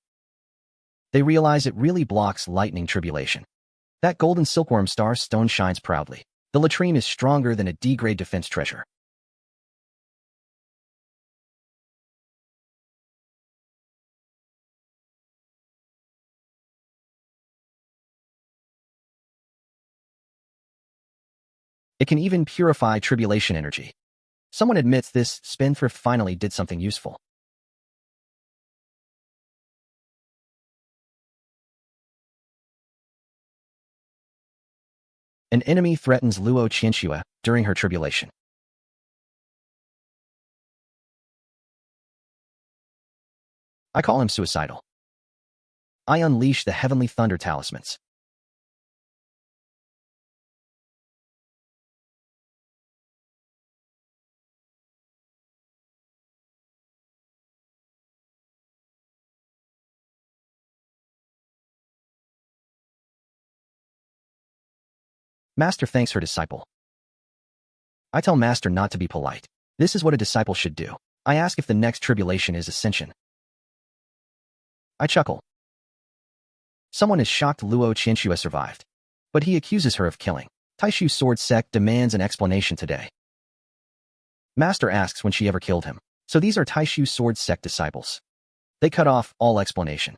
They realize it really blocks lightning tribulation. That golden silkworm star stone shines proudly. The latrine is stronger than a D-grade defense treasure. It can even purify tribulation energy. Someone admits this spendthrift finally did something useful. An enemy threatens Luo Qianxue during her tribulation. I call him suicidal. I unleash the heavenly thunder talismans. Master thanks her disciple. I tell Master not to be polite. This is what a disciple should do. I ask if the next tribulation is ascension. I chuckle. Someone is shocked Luo Qianxue survived, but he accuses her of killing. Taishu Sword Sect demands an explanation today. Master asks when she ever killed him. So these are Taishu Sword Sect disciples. They cut off all explanation.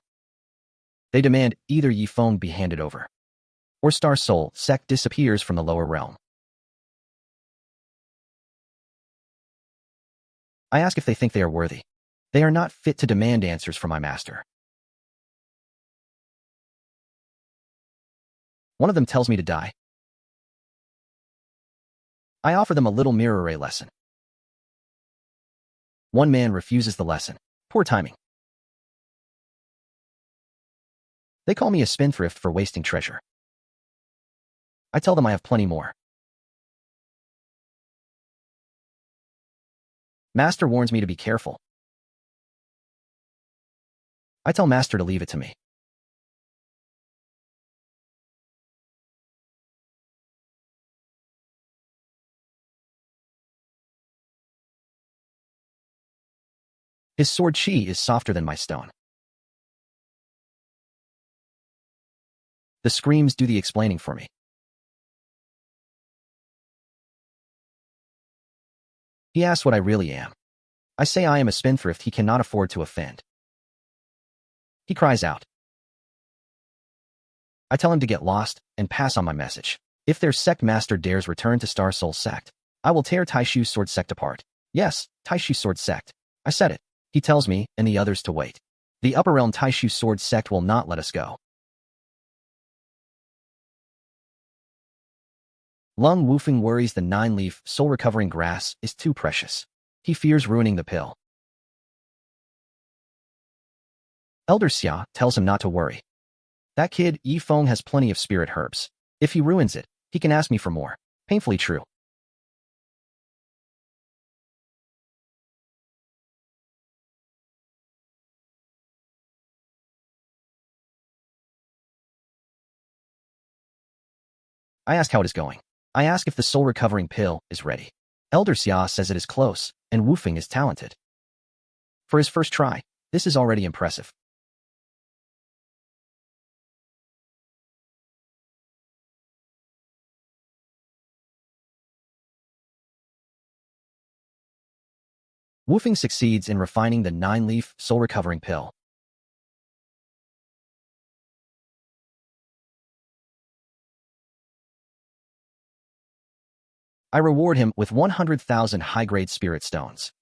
They demand either Yifeng be handed over, or Star Soul Sect disappears from the lower realm. I ask if they think they are worthy. They are not fit to demand answers from my master. One of them tells me to die. I offer them a little mirror ray lesson. One man refuses the lesson. Poor timing. They call me a spendthrift for wasting treasure. I tell them I have plenty more. Master warns me to be careful. I tell Master to leave it to me. His sword chi is softer than my stone. The screams do the explaining for me. He asks what I really am. I say I am a spendthrift he cannot afford to offend. He cries out. I tell him to get lost and pass on my message. If their sect master dares return to Star Soul sect, I will tear Taishu's sword sect apart. Yes, Taishu's sword sect. I said it. He tells me and the others to wait. The upper realm Taishu sword sect will not let us go. Lung Wufeng worries the 9-leaf soul-recovering grass is too precious. He fears ruining the pill. Elder Xia tells him not to worry. That kid, Yi Feng, has plenty of spirit herbs. If he ruins it, he can ask me for more. Painfully true. I ask how it is going. I ask if the soul-recovering pill is ready. Elder Xia says it is close, and Wufeng is talented. For his first try, this is already impressive. Wufeng succeeds in refining the 9-leaf soul-recovering pill. I reward him with 100,000 high-grade spirit stones.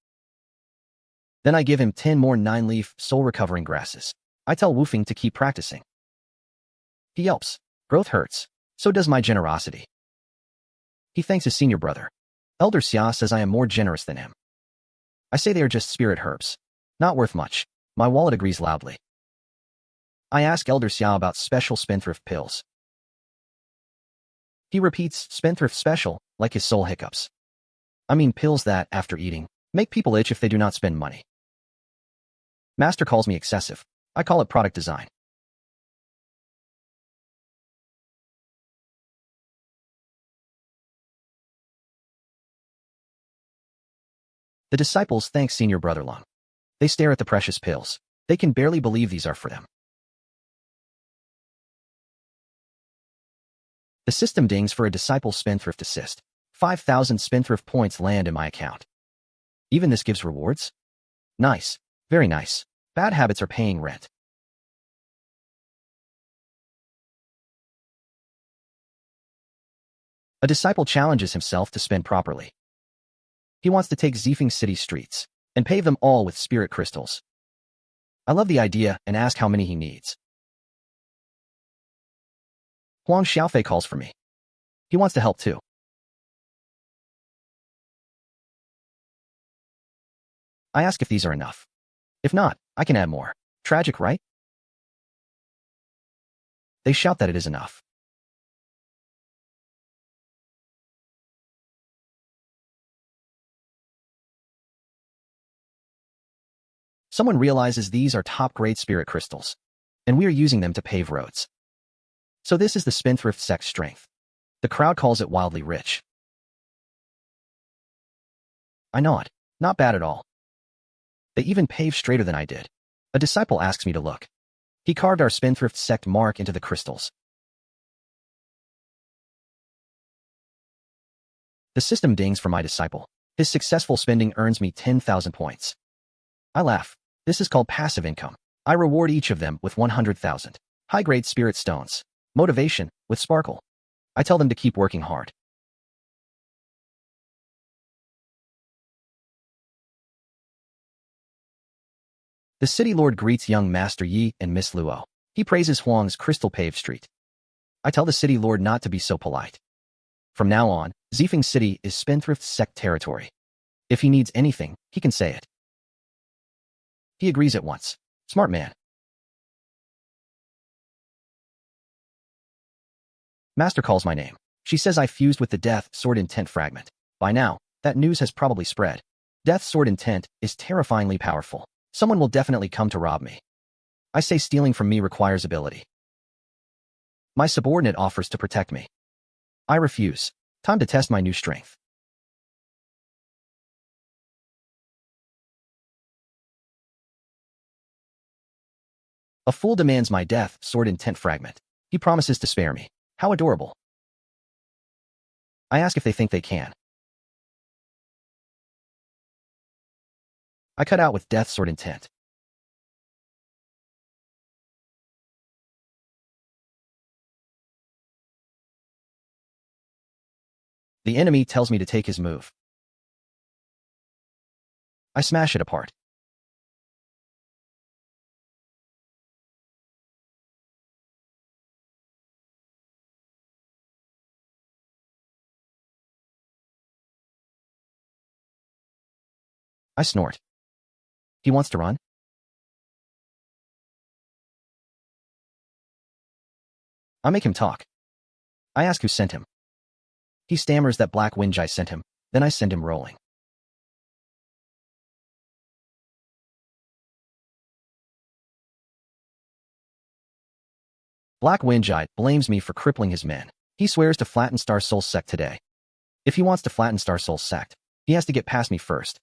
Then I give him 10 more 9-leaf soul-recovering grasses. I tell Wufeng to keep practicing. He yelps. Growth hurts. So does my generosity. He thanks his senior brother. Elder Xia says I am more generous than him. I say they are just spirit herbs. Not worth much. My wallet agrees loudly. I ask Elder Xia about special spendthrift pills. He repeats spendthrift special, like his soul hiccups. I mean pills that, after eating, make people itch if they do not spend money. Master calls me excessive. I call it product design. The disciples thank senior brother Lung. They stare at the precious pills. They can barely believe these are for them. The system dings for a disciple spendthrift assist. 5,000 spendthrift points land in my account. Even this gives rewards? Nice. Very nice. Bad habits are paying rent. A disciple challenges himself to spend properly. He wants to take Zifeng City streets and pave them all with spirit crystals. I love the idea and ask how many he needs. Huang Xiaofei calls for me. He wants to help too. I ask if these are enough. If not, I can add more. Tragic, right? They shout that it is enough. Someone realizes these are top-grade spirit crystals, and we are using them to pave roads. So this is the spendthrift sect's strength. The crowd calls it wildly rich. I nod. Not bad at all. They even pave straighter than I did. A disciple asks me to look. He carved our spendthrift sect mark into the crystals. The system dings for my disciple. His successful spending earns me 10,000 points. I laugh. This is called passive income. I reward each of them with 100,000 high-grade spirit stones. Motivation, with sparkle. I tell them to keep working hard. The city lord greets young Master Yi and Miss Luo. He praises Huang's crystal-paved street. I tell the city lord not to be so polite. From now on, Zifeng City is Spendthrift Sect territory. If he needs anything, he can say it. He agrees at once. Smart man. Master calls my name. She says I fused with the Death Sword Intent fragment. By now, that news has probably spread. Death Sword Intent is terrifyingly powerful. Someone will definitely come to rob me. I say stealing from me requires ability. My subordinate offers to protect me. I refuse. Time to test my new strength. A fool demands my Death Sword Intent fragment. He promises to spare me. How adorable. I ask if they think they can. I cut out with Death Sword Intent. The enemy tells me to take his move. I smash it apart. I snort. He wants to run? I make him talk. I ask who sent him. He stammers that Black Winjai sent him, then I send him rolling. Black Winjai blames me for crippling his men. He swears to flatten Star Soul Sect today. If he wants to flatten Star Soul Sect, he has to get past me first.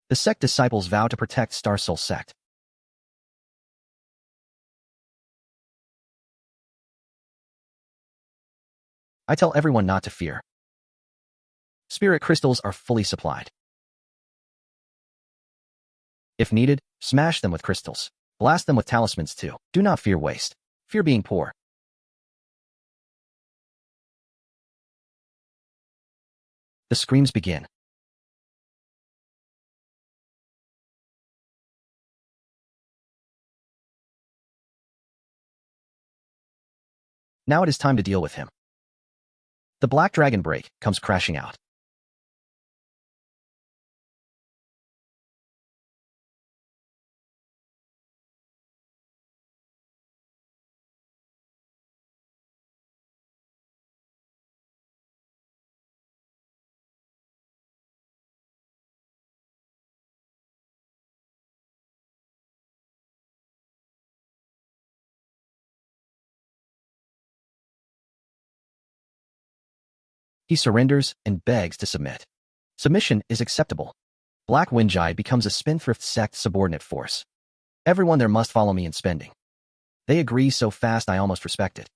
The sect disciples vow to protect Star Soul Sect. I tell everyone not to fear. Spirit crystals are fully supplied. If needed, smash them with crystals. Blast them with talismans too. Do not fear waste. Fear being poor. The screams begin. Now it is time to deal with him. The Black Dragon Break comes crashing out. He surrenders and begs to submit. Submission is acceptable. Black Winjai becomes a spendthrift sect subordinate force. Everyone there must follow me in spending. They agree so fast I almost respect it.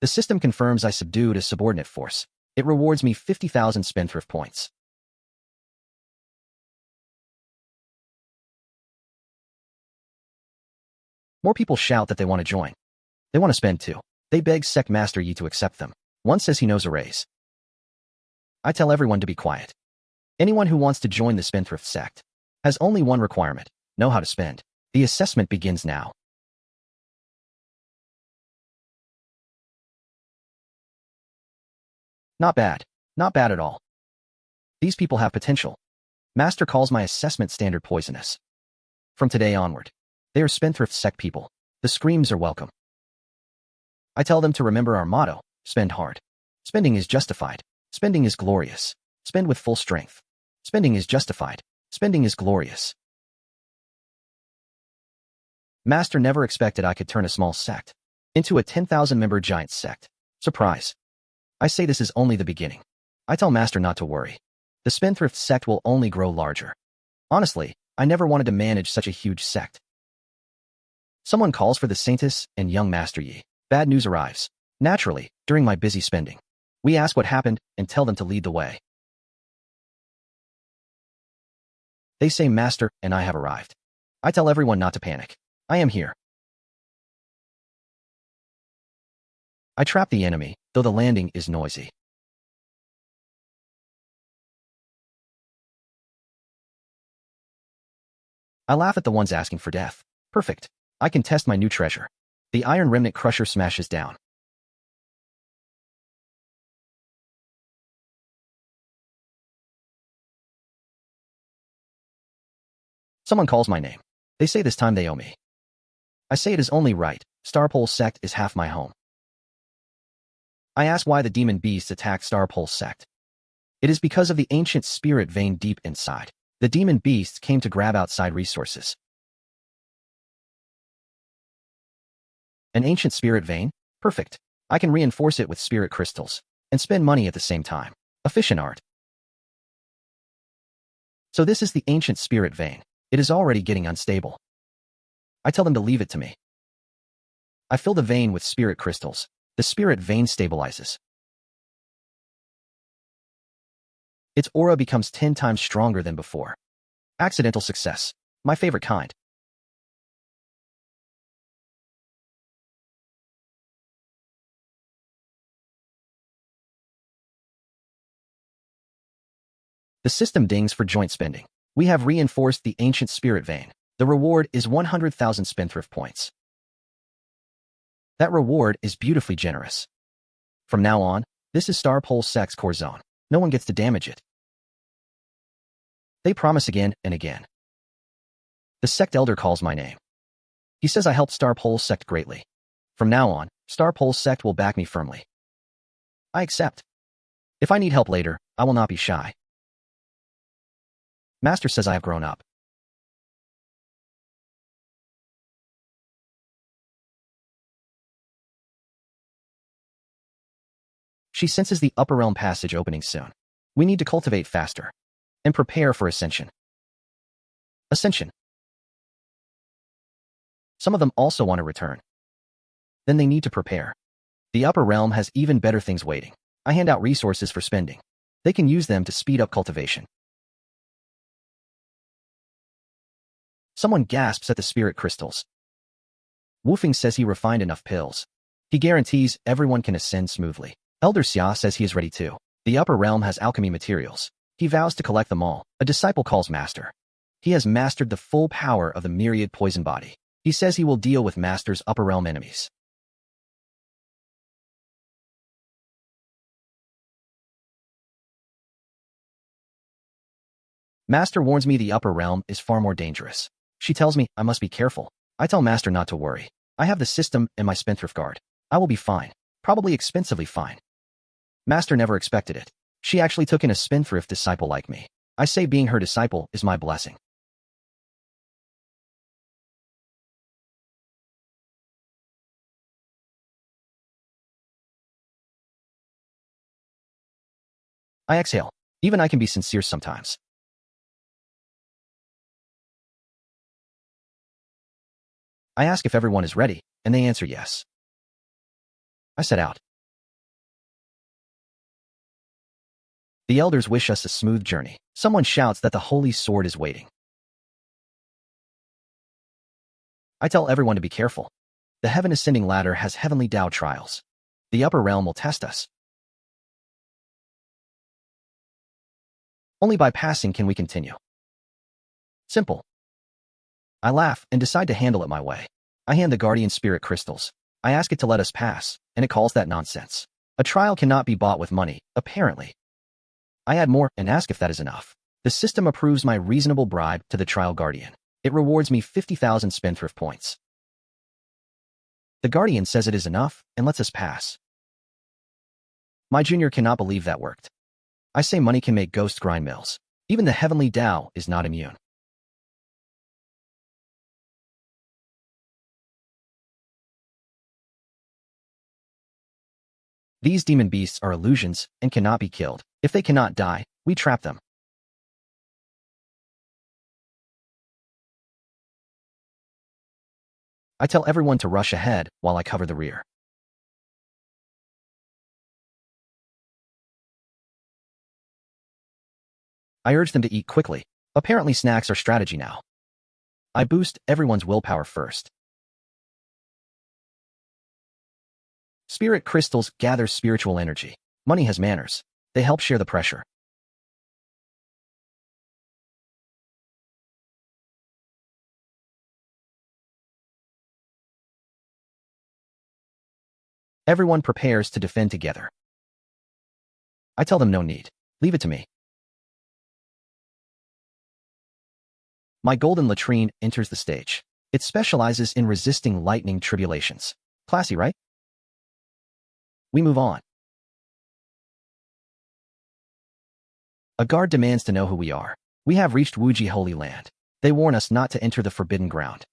The system confirms I subdued a subordinate force. It rewards me 50,000 spendthrift points. More people shout that they want to join. They want to spend too. They beg Sect Master Yi to accept them. One says he knows a raise. I tell everyone to be quiet. Anyone who wants to join the spendthrift sect has only one requirement: know how to spend. The assessment begins now. Not bad. Not bad at all. These people have potential. Master calls my assessment standard poisonous. From today onward, they are spendthrift sect people. The screams are welcome. I tell them to remember our motto: spend hard. Spending is justified. Spending is glorious. Spend with full strength. Spending is justified. Spending is glorious. Master never expected I could turn a small sect into a 10,000-member giant sect. Surprise. I say this is only the beginning. I tell Master not to worry. The spendthrift sect will only grow larger. Honestly, I never wanted to manage such a huge sect. Someone calls for the Saintess and young Master Yi. Bad news arrives. Naturally, during my busy spending. We ask what happened and tell them to lead the way. They say Master and I have arrived. I tell everyone not to panic. I am here. I trap the enemy, though the landing is noisy. I laugh at the ones asking for death. Perfect. I can test my new treasure. The Iron Remnant Crusher smashes down. Someone calls my name. They say this time they owe me. I say it is only right. Starpole sect is half my home. I ask why the demon beasts attacked Starpole sect. It is because of the ancient spirit vein deep inside. The demon beasts came to grab outside resources. An ancient spirit vein? Perfect. I can reinforce it with spirit crystals and spend money at the same time. Efficient art. So this is the ancient spirit vein. It is already getting unstable. I tell them to leave it to me. I fill the vein with spirit crystals. The spirit vein stabilizes. Its aura becomes 10 times stronger than before. Accidental success. My favorite kind. The system dings for joint spending. We have reinforced the ancient spirit vein. The reward is 100,000 spendthrift points. That reward is beautifully generous. From now on, this is Starpole sect's core zone. No one gets to damage it. They promise again and again. The sect elder calls my name. He says I helped Starpole sect greatly. From now on, Starpole sect will back me firmly. I accept. If I need help later, I will not be shy. Master says I have grown up. She senses the upper realm passage opening soon. We need to cultivate faster and prepare for ascension. Ascension. Some of them also want to return. Then they need to prepare. The upper realm has even better things waiting. I hand out resources for spending. They can use them to speed up cultivation. Someone gasps at the spirit crystals. Woofing says he refined enough pills. He guarantees everyone can ascend smoothly. Elder Xia says he is ready too. The upper realm has alchemy materials. He vows to collect them all. A disciple calls Master. He has mastered the full power of the myriad poison body. He says he will deal with Master's upper realm enemies. Master warns me the upper realm is far more dangerous. She tells me I must be careful. I tell Master not to worry. I have the system and my spendthrift guard. I will be fine. Probably expensively fine. Master never expected it. She actually took in a spendthrift disciple like me. I say being her disciple is my blessing. I exhale. Even I can be sincere sometimes. I ask if everyone is ready, and they answer yes. I set out. The elders wish us a smooth journey. Someone shouts that the holy sword is waiting. I tell everyone to be careful. The heaven ascending ladder has heavenly Tao trials. The upper realm will test us. Only by passing can we continue. Simple. I laugh and decide to handle it my way. I hand the guardian spirit crystals. I ask it to let us pass, and it calls that nonsense. A trial cannot be bought with money, apparently. I add more and ask if that is enough. The system approves my reasonable bribe to the trial guardian. It rewards me 50,000 spendthrift points. The guardian says it is enough and lets us pass. My junior cannot believe that worked. I say money can make ghost grind mills. Even the heavenly Tao is not immune. These demon beasts are illusions and cannot be killed. If they cannot die, we trap them. I tell everyone to rush ahead while I cover the rear. I urge them to eat quickly. Apparently snacks are strategy now. I boost everyone's willpower first. Spirit crystals gather spiritual energy. Money has manners. They help share the pressure. Everyone prepares to defend together. I tell them no need. Leave it to me. My golden latrine enters the stage. It specializes in resisting lightning tribulations. Classy, right? We move on. A guard demands to know who we are. We have reached Wuji Holy Land. They warn us not to enter the forbidden ground.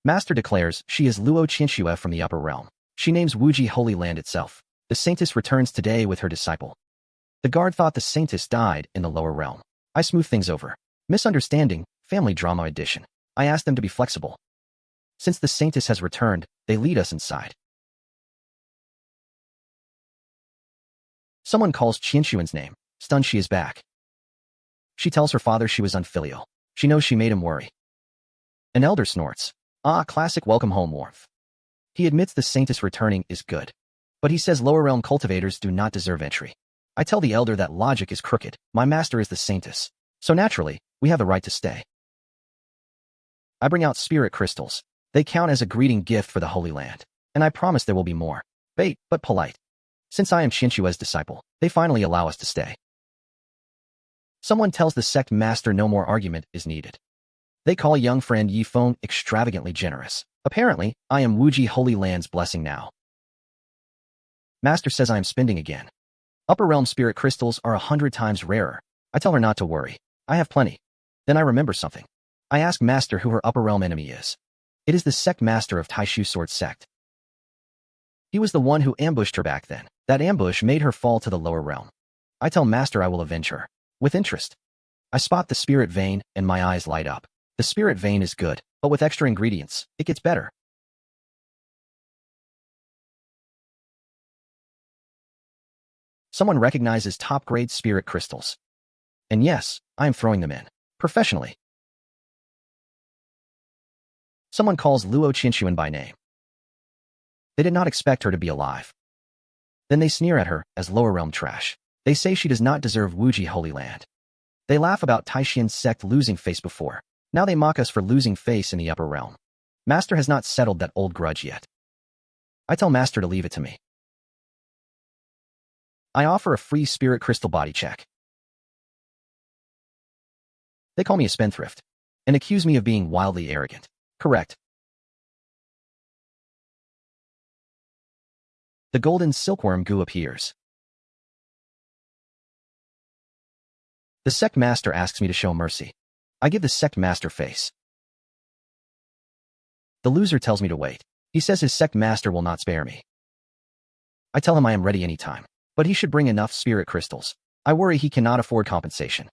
Master declares she is Luo Qianxue from the upper realm. She names Wuji Holy Land itself. The saintess returns today with her disciple. The guard thought the saintess died in the lower realm. I smooth things over. Misunderstanding, family drama edition. I ask them to be flexible. Since the saintess has returned, they lead us inside. Someone calls Qianxuan's name. Stunned, she is back. She tells her father she was unfilial. She knows she made him worry. An elder snorts. Ah, classic welcome home warmth. He admits the saintess returning is good. But he says lower realm cultivators do not deserve entry. I tell the elder that logic is crooked. My master is the saintess. So naturally, we have the right to stay. I bring out spirit crystals. They count as a greeting gift for the Holy Land. And I promise there will be more. Bait, but polite. Since I am Qianxue's disciple, they finally allow us to stay. Someone tells the sect master no more argument is needed. They call young friend Yi Feng extravagantly generous. Apparently, I am Wuji Holy Land's blessing now. Master says I am spending again. Upper realm spirit crystals are 100 times rarer. I tell her not to worry. I have plenty. Then I remember something. I ask Master who her upper realm enemy is. It is the sect master of Taishu Sword sect. He was the one who ambushed her back then. That ambush made her fall to the lower realm. I tell Master I will avenge her. With interest. I spot the spirit vein and my eyes light up. The spirit vein is good, but with extra ingredients, it gets better. Someone recognizes top-grade spirit crystals. And yes, I am throwing them in. Professionally. Someone calls Luo Qianxuan by name. They did not expect her to be alive. Then they sneer at her as lower realm trash. They say she does not deserve Wuji Holy Land. They laugh about Taishian's sect losing face before. Now they mock us for losing face in the upper realm. Master has not settled that old grudge yet. I tell Master to leave it to me. I offer a free spirit crystal body check. They call me a spendthrift and accuse me of being wildly arrogant. Correct. The golden silkworm goo appears. The sect master asks me to show mercy. I give the sect master face. The loser tells me to wait. He says his sect master will not spare me. I tell him I am ready anytime, but he should bring enough spirit crystals. I worry he cannot afford compensation.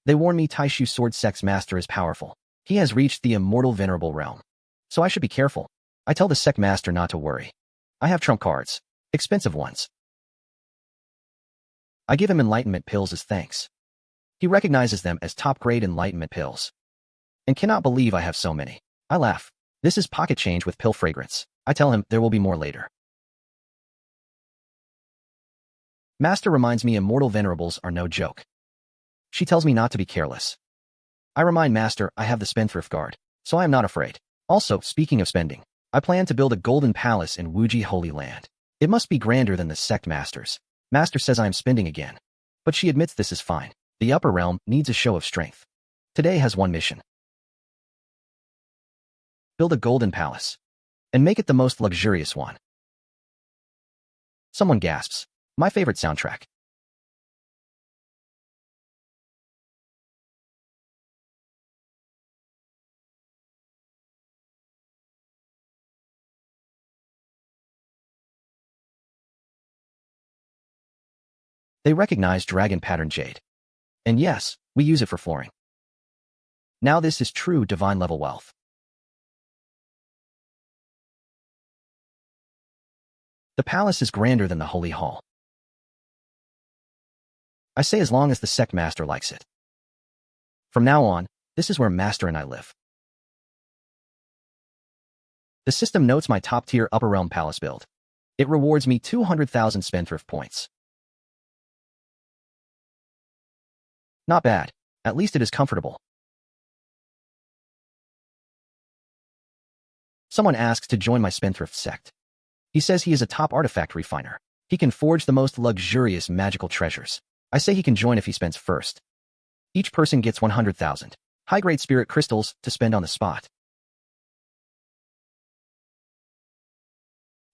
They warn me Taishu Sword sect's master is powerful. He has reached the immortal venerable realm. So I should be careful. I tell the sect master not to worry. I have trump cards. Expensive ones. I give him enlightenment pills as thanks. He recognizes them as top-grade enlightenment pills. And cannot believe I have so many. I laugh. This is pocket change with pill fragrance. I tell him there will be more later. Master reminds me immortal venerables are no joke. She tells me not to be careless. I remind Master I have the spendthrift guard, so I am not afraid. Also, speaking of spending, I plan to build a golden palace in Wuji Holy Land. It must be grander than the sect master's. Master says I am spending again. But she admits this is fine. The upper realm needs a show of strength. Today has one mission. Build a golden palace. And make it the most luxurious one. Someone gasps. My favorite soundtrack. They recognize dragon pattern jade. And yes, we use it for flooring. Now this is true divine level wealth. The palace is grander than the holy hall. I say as long as the sect master likes it. From now on, this is where Master and I live. The system notes my top-tier upper realm palace build. It rewards me 200,000 spendthrift points. Not bad. At least it is comfortable. Someone asks to join my spendthrift sect. He says he is a top artifact refiner. He can forge the most luxurious magical treasures. I say he can join if he spends first. Each person gets 100,000. High-grade spirit crystals to spend on the spot.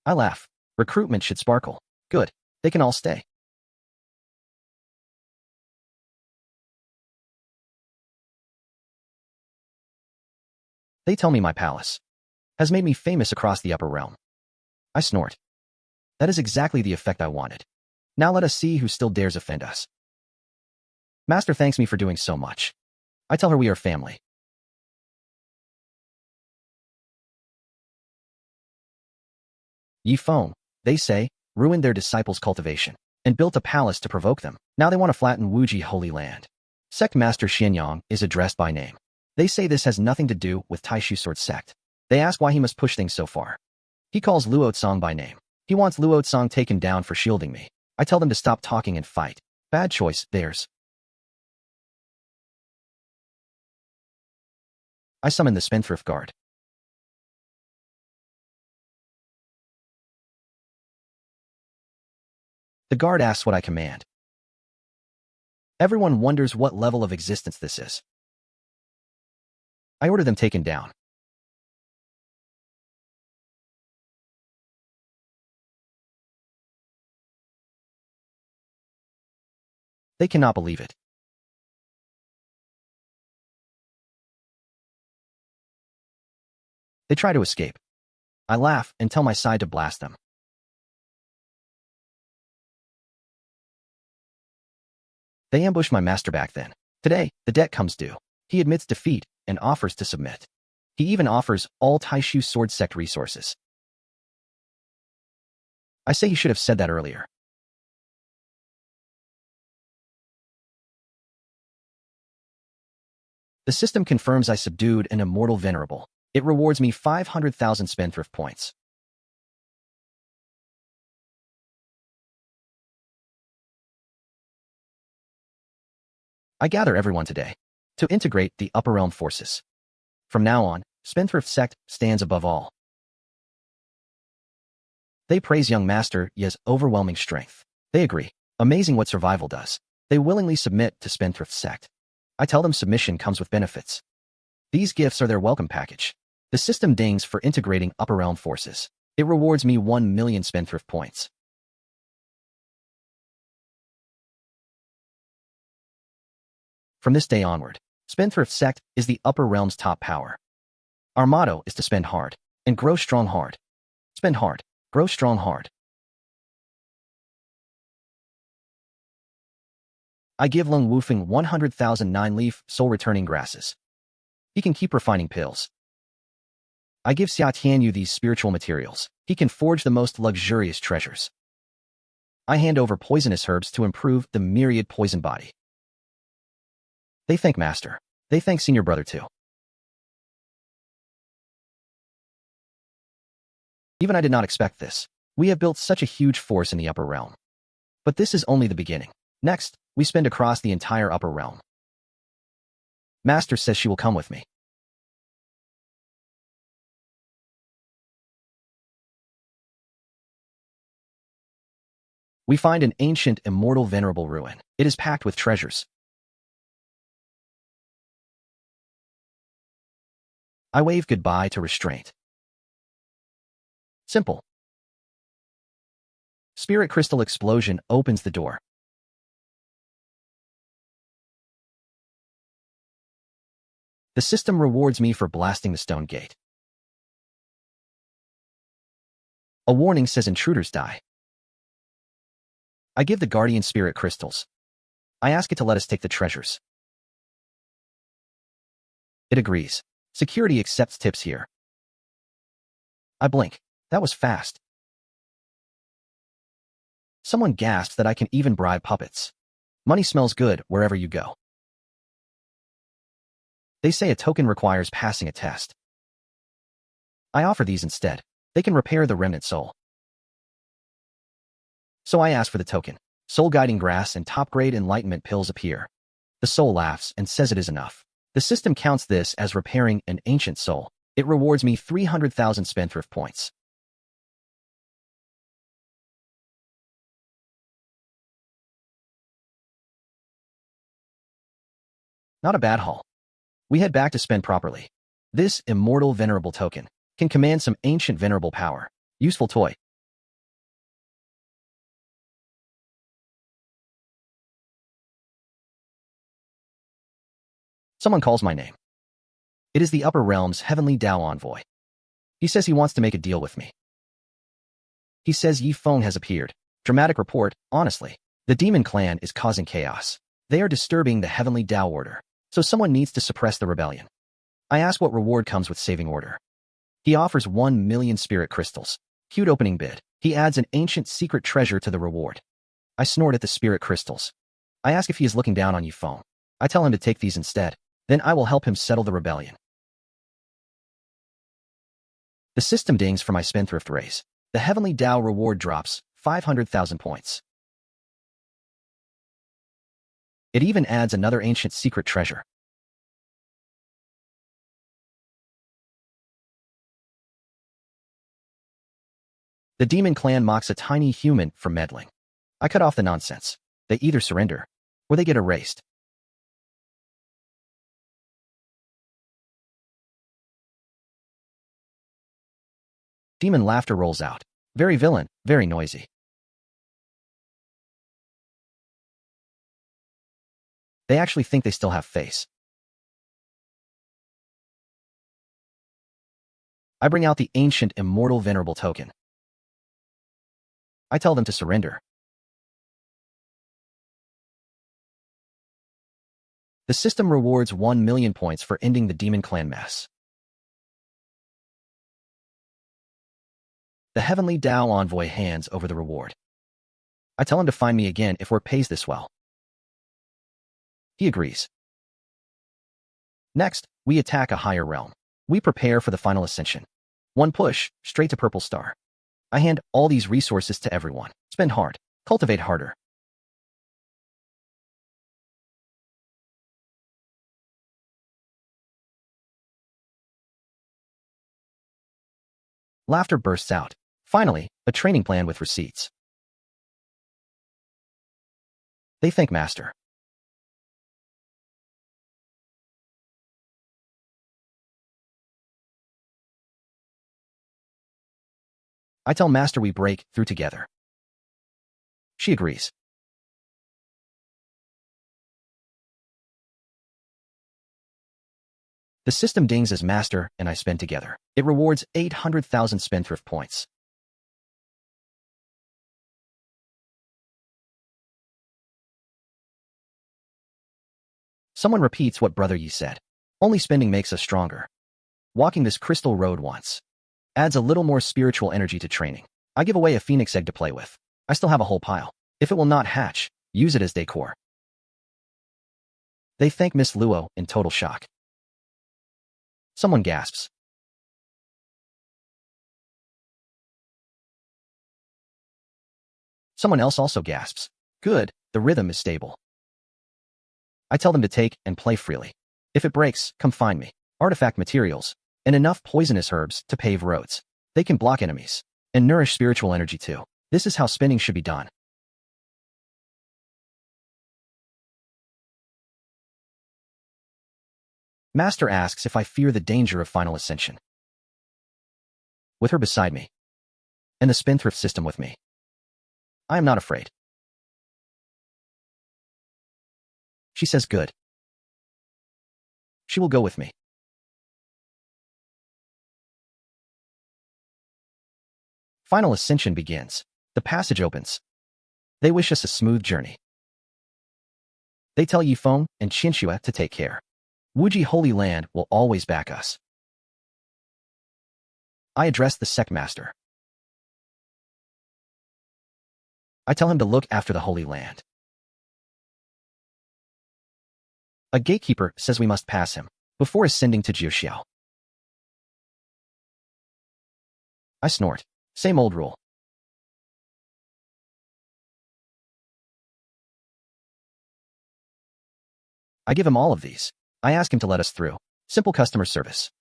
I laugh. Recruitment should sparkle. Good. They can all stay. They tell me my palace has made me famous across the upper realm. I snort. That is exactly the effect I wanted. Now let us see who still dares offend us. Master thanks me for doing so much. I tell her we are family. Ye foam, they say, ruined their disciples' cultivation and built a palace to provoke them. Now they want to flatten Wuji Holy Land. Sect Master Xianyang is addressed by name. They say this has nothing to do with Taishu Sword Sect. They ask why he must push things so far. He calls Luotsong by name. He wants Luotsong taken down for shielding me. I tell them to stop talking and fight. Bad choice, theirs. I summon the Spendthrift Guard. The guard asks what I command. Everyone wonders what level of existence this is. I order them taken down. They cannot believe it. They try to escape. I laugh and tell my side to blast them. They ambush my master back then. Today, the debt comes due. He admits defeat and offers to submit. He even offers all Taishu Sword Sect resources. I say he should have said that earlier. The system confirms I subdued an immortal venerable. It rewards me 500,000 spendthrift points. I gather everyone today to integrate the upper realm forces. From now on, Spendthrift Sect stands above all. They praise young Master Ye's overwhelming strength. They agree. Amazing what survival does. They willingly submit to Spendthrift Sect. I tell them submission comes with benefits. These gifts are their welcome package. The system dings for integrating upper realm forces. It rewards me 1 million spendthrift points. From this day onward, Spendthrift Sect is the upper realm's top power. Our motto is to spend hard and grow strong hard. Spend hard, grow strong hard. I give Lung Wufeng 100,000 9-leaf soul-returning grasses. He can keep refining pills. I give Xia Tianyu these spiritual materials. He can forge the most luxurious treasures. I hand over poisonous herbs to improve the myriad poison body. They thank Master. They thank Senior Brother too. Even I did not expect this. We have built such a huge force in the upper realm. But this is only the beginning. Next, we spend across the entire upper realm. Master says she will come with me. We find an ancient, immortal, venerable ruin. It is packed with treasures. I wave goodbye to restraint. Simple. Spirit crystal explosion opens the door. The system rewards me for blasting the stone gate. A warning says intruders die. I give the guardian spirit crystals. I ask it to let us take the treasures. It agrees. Security accepts tips here. I blink. That was fast. Someone gasps that I can even bribe puppets. Money smells good wherever you go. They say a token requires passing a test. I offer these instead. They can repair the remnant soul. So I ask for the token. Soul guiding grass and top-grade enlightenment pills appear. The soul laughs and says it is enough. The system counts this as repairing an ancient soul. It rewards me 300,000 spendthrift points. Not a bad haul. We head back to spend properly. This immortal venerable token can command some ancient venerable power. Useful toy. Someone calls my name. It is the upper realm's heavenly Tao envoy. He says he wants to make a deal with me. He says Yi Feng has appeared. Dramatic report, honestly. The demon clan is causing chaos. They are disturbing the heavenly Tao order, so someone needs to suppress the rebellion. I ask what reward comes with saving order. He offers 1 million spirit crystals. Cute opening bid. He adds an ancient secret treasure to the reward. I snort at the spirit crystals. I ask if he is looking down on Yi Feng. I tell him to take these instead. Then I will help him settle the rebellion. The system dings for my spendthrift raise. The heavenly Tao reward drops 500,000 points. It even adds another ancient secret treasure. The demon clan mocks a tiny human for meddling. I cut off the nonsense. They either surrender, or they get erased. Demon laughter rolls out. Very villain, very noisy. They actually think they still have face. I bring out the ancient immortal venerable token. I tell them to surrender. The system rewards 1 million points for ending the demon clan mess. The heavenly Tao envoy hands over the reward. I tell him to find me again if work pays this well. He agrees. Next, we attack a higher realm. We prepare for the final ascension. One push, straight to Purple Star. I hand all these resources to everyone. Spend hard. Cultivate harder. Laughter bursts out. Finally, a training plan with receipts. They thank Master. I tell Master we break through together. She agrees. The system dings as Master and I spend together. It rewards 800,000 spendthrift points. Someone repeats what Brother Yi said. Only spending makes us stronger. Walking this crystal road once adds a little more spiritual energy to training. I give away a phoenix egg to play with. I still have a whole pile. If it will not hatch, use it as decor. They thank Miss Luo in total shock. Someone gasps. Someone else also gasps. Good, the rhythm is stable. I tell them to take and play freely. If it breaks, come find me. Artifact materials, and enough poisonous herbs to pave roads. They can block enemies, and nourish spiritual energy too. This is how spending should be done. Master asks if I fear the danger of final ascension. With her beside me, and the spendthrift system with me, I am not afraid. She says good. She will go with me. Final ascension begins. The passage opens. They wish us a smooth journey. They tell Yi Feng and Qinxue to take care. Wuji Holy Land will always back us. I address the sect master. I tell him to look after the Holy Land. A gatekeeper says we must pass him before ascending to Jiuxiao. I snort. Same old rule. I give him all of these. I ask him to let us through. Simple customer service.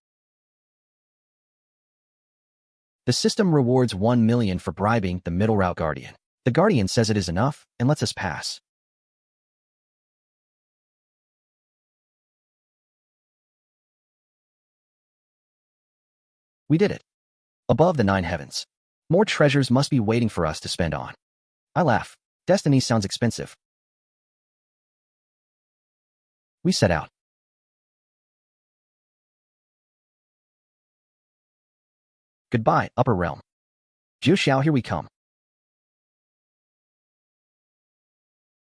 The system rewards 1 million for bribing the middle route guardian. The guardian says it is enough and lets us pass. We did it. Above the 9 heavens. More treasures must be waiting for us to spend on. I laugh. Destiny sounds expensive. We set out. Goodbye, upper realm. Jiu Xiao, here we come.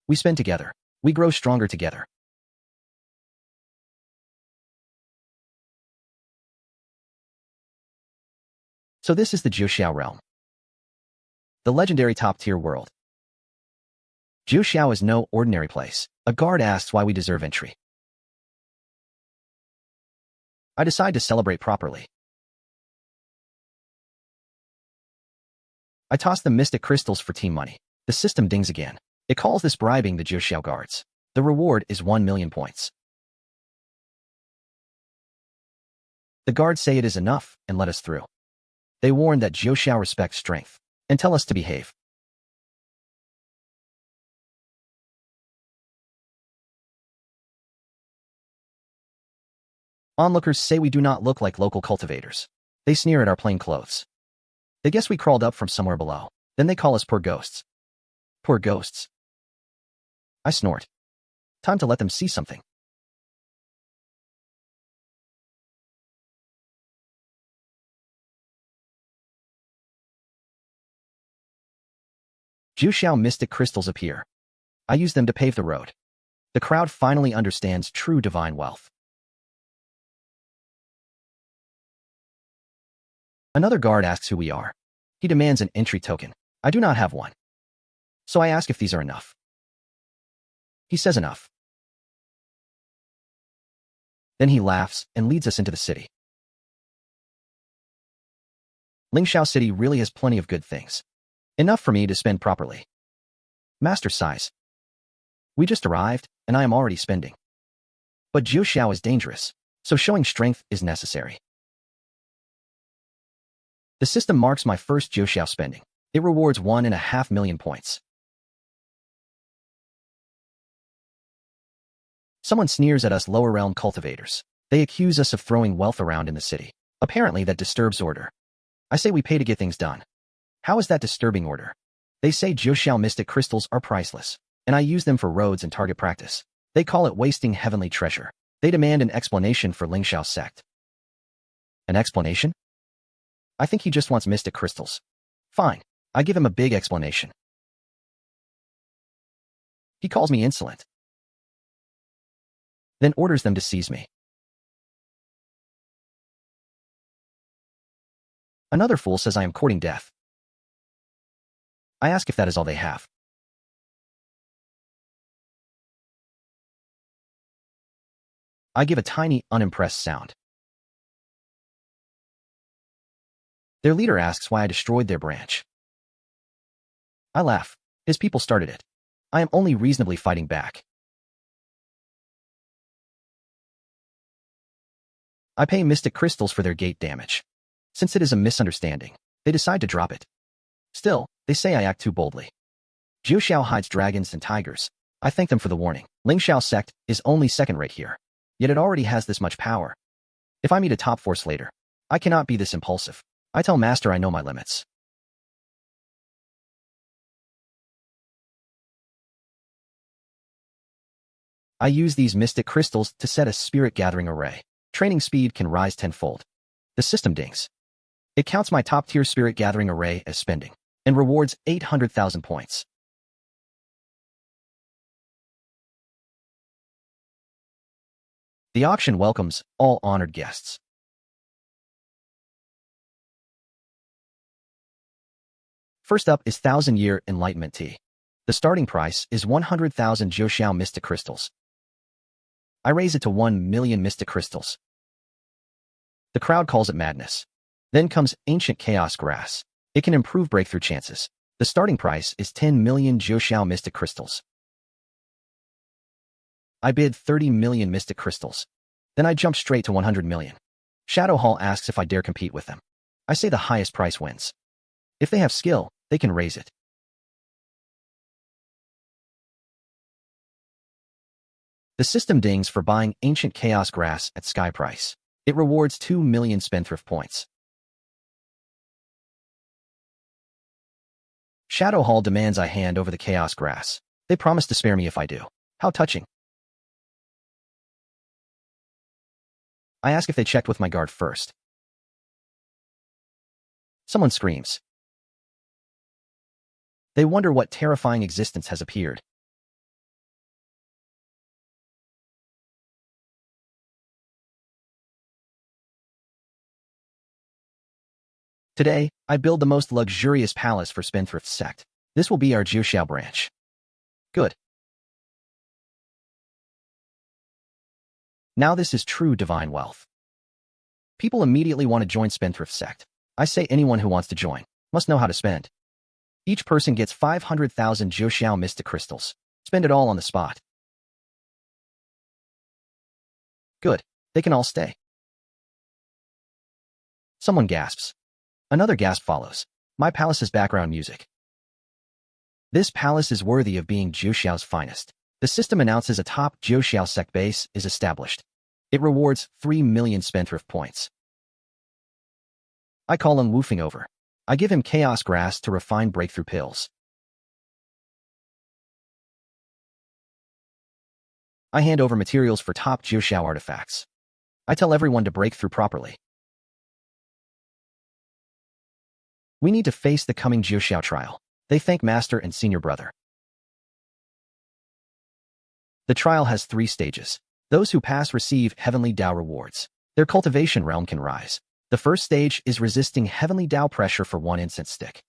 We spend together. We grow stronger together. So this is the Jiu Xiao realm. The legendary top-tier world. Jiu Xiao is no ordinary place. A guard asks why we deserve entry. I decide to celebrate properly. I toss the mystic crystals for team money. The system dings again. It calls this bribing the Jiu Xiao guards. The reward is 1 million points. The guards say it is enough and let us through. They warn that Jiu Xiao respects strength and tell us to behave. Onlookers say we do not look like local cultivators. They sneer at our plain clothes. They guess we crawled up from somewhere below. Then they call us poor ghosts. Poor ghosts. I snort. Time to let them see something. Jiu Xiao mystic crystals appear. I use them to pave the road. The crowd finally understands true divine wealth. Another guard asks who we are. He demands an entry token. I do not have one. So I ask if these are enough. He says enough. Then he laughs and leads us into the city. Lingxiao City really has plenty of good things. Enough for me to spend properly. Master sighs. We just arrived, and I am already spending. But Jiu Xiao is dangerous, so showing strength is necessary. The system marks my first Jiu Xiao spending. It rewards 1.5 million points. Someone sneers at us lower realm cultivators. They accuse us of throwing wealth around in the city. Apparently that disturbs order. I say we pay to get things done. How is that disturbing order? They say Jiu Xiao mystic crystals are priceless, and I use them for roads and target practice. They call it wasting heavenly treasure. They demand an explanation for Lingxiao's sect. An explanation? I think he just wants mystic crystals. Fine. I give him a big explanation. He calls me insolent. Then orders them to seize me. Another fool says I am courting death. I ask if that is all they have. I give a tiny, unimpressed sound. Their leader asks why I destroyed their branch. I laugh. His people started it. I am only reasonably fighting back. I pay mystic crystals for their gate damage. Since it is a misunderstanding, they decide to drop it. Still, they say I act too boldly. Jiu Xiao hides dragons and tigers. I thank them for the warning. Lingxiao's sect is only second-rate here, yet it already has this much power. If I meet a top force later, I cannot be this impulsive. I tell Master I know my limits. I use these mystic crystals to set a spirit gathering array. Training speed can rise tenfold. The system dings. It counts my top-tier spirit gathering array as spending and rewards 800,000 points. The auction welcomes all honored guests. First up is 1,000-year enlightenment tea. The starting price is 100,000 Jiu Xiao mystic crystals. I raise it to 1 million mystic crystals. The crowd calls it madness. Then comes ancient chaos grass. It can improve breakthrough chances. The starting price is 10 million Jiu Xiao mystic crystals. I bid 30 million mystic crystals. Then I jump straight to 100 million. Shadow Hall asks if I dare compete with them. I say the highest price wins. If they have skill, they can raise it. The system dings for buying ancient chaos grass at sky price. It rewards 2 million spendthrift points. Shadow Hall demands I hand over the chaos grass. They promise to spare me if I do. How touching. I ask if they checked with my guard first. Someone screams. They wonder what terrifying existence has appeared. Today, I build the most luxurious palace for Spendthrift sect. This will be our Jiuxiao branch. Good. Now this is true divine wealth. People immediately want to join Spendthrift sect. I say anyone who wants to join must know how to spend. Each person gets 500,000 Jiuxiao mystic crystals. Spend it all on the spot. Good. They can all stay. Someone gasps. Another gasp follows. My palace's background music. This palace is worthy of being Jiuxiao's finest. The system announces a top Jiuxiao sect base is established. It rewards 3 million spendthrift points. I call Eng Wufeng over. I give him chaos grass to refine breakthrough pills. I hand over materials for top Jiuxiao artifacts. I tell everyone to break through properly. We need to face the coming Jiuxiao trial. They thank Master and Senior Brother. The trial has 3 stages. Those who pass receive heavenly Dao rewards. Their cultivation realm can rise. The first stage is resisting heavenly Dao pressure for 1 incense stick.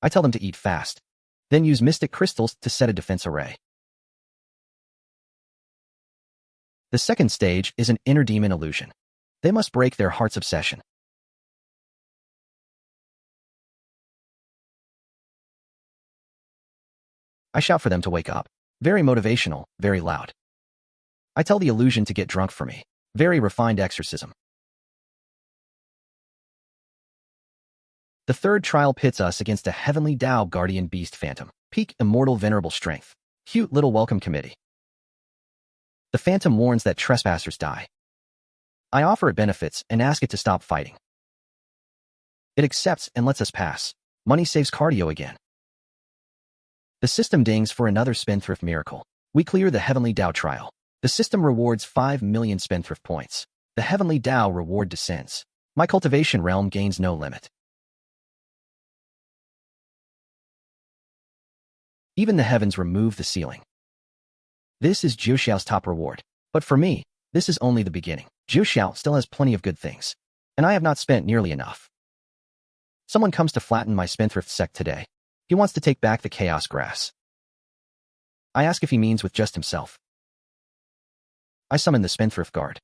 I tell them to eat fast, then use mystic crystals to set a defense array. The second stage is an inner demon illusion. They must break their heart's obsession. I shout for them to wake up. Very motivational, very loud. I tell the illusion to get drunk for me. Very refined exorcism. The third trial pits us against a heavenly Dao guardian beast phantom. Peak immortal venerable strength. Cute little welcome committee. The phantom warns that trespassers die. I offer it benefits and ask it to stop fighting. It accepts and lets us pass. Money saves cardio again. The system dings for another spendthrift miracle. We clear the heavenly Dao trial. The system rewards 5 million spendthrift points. The heavenly Dao reward descends. My cultivation realm gains no limit. Even the heavens remove the ceiling. This is Jiuxiao's top reward. But for me, this is only the beginning. Jiuxiao still has plenty of good things, and I have not spent nearly enough. Someone comes to flatten my spendthrift sect today. He wants to take back the chaos grass. I ask if he means with just himself. I summon the spendthrift guard.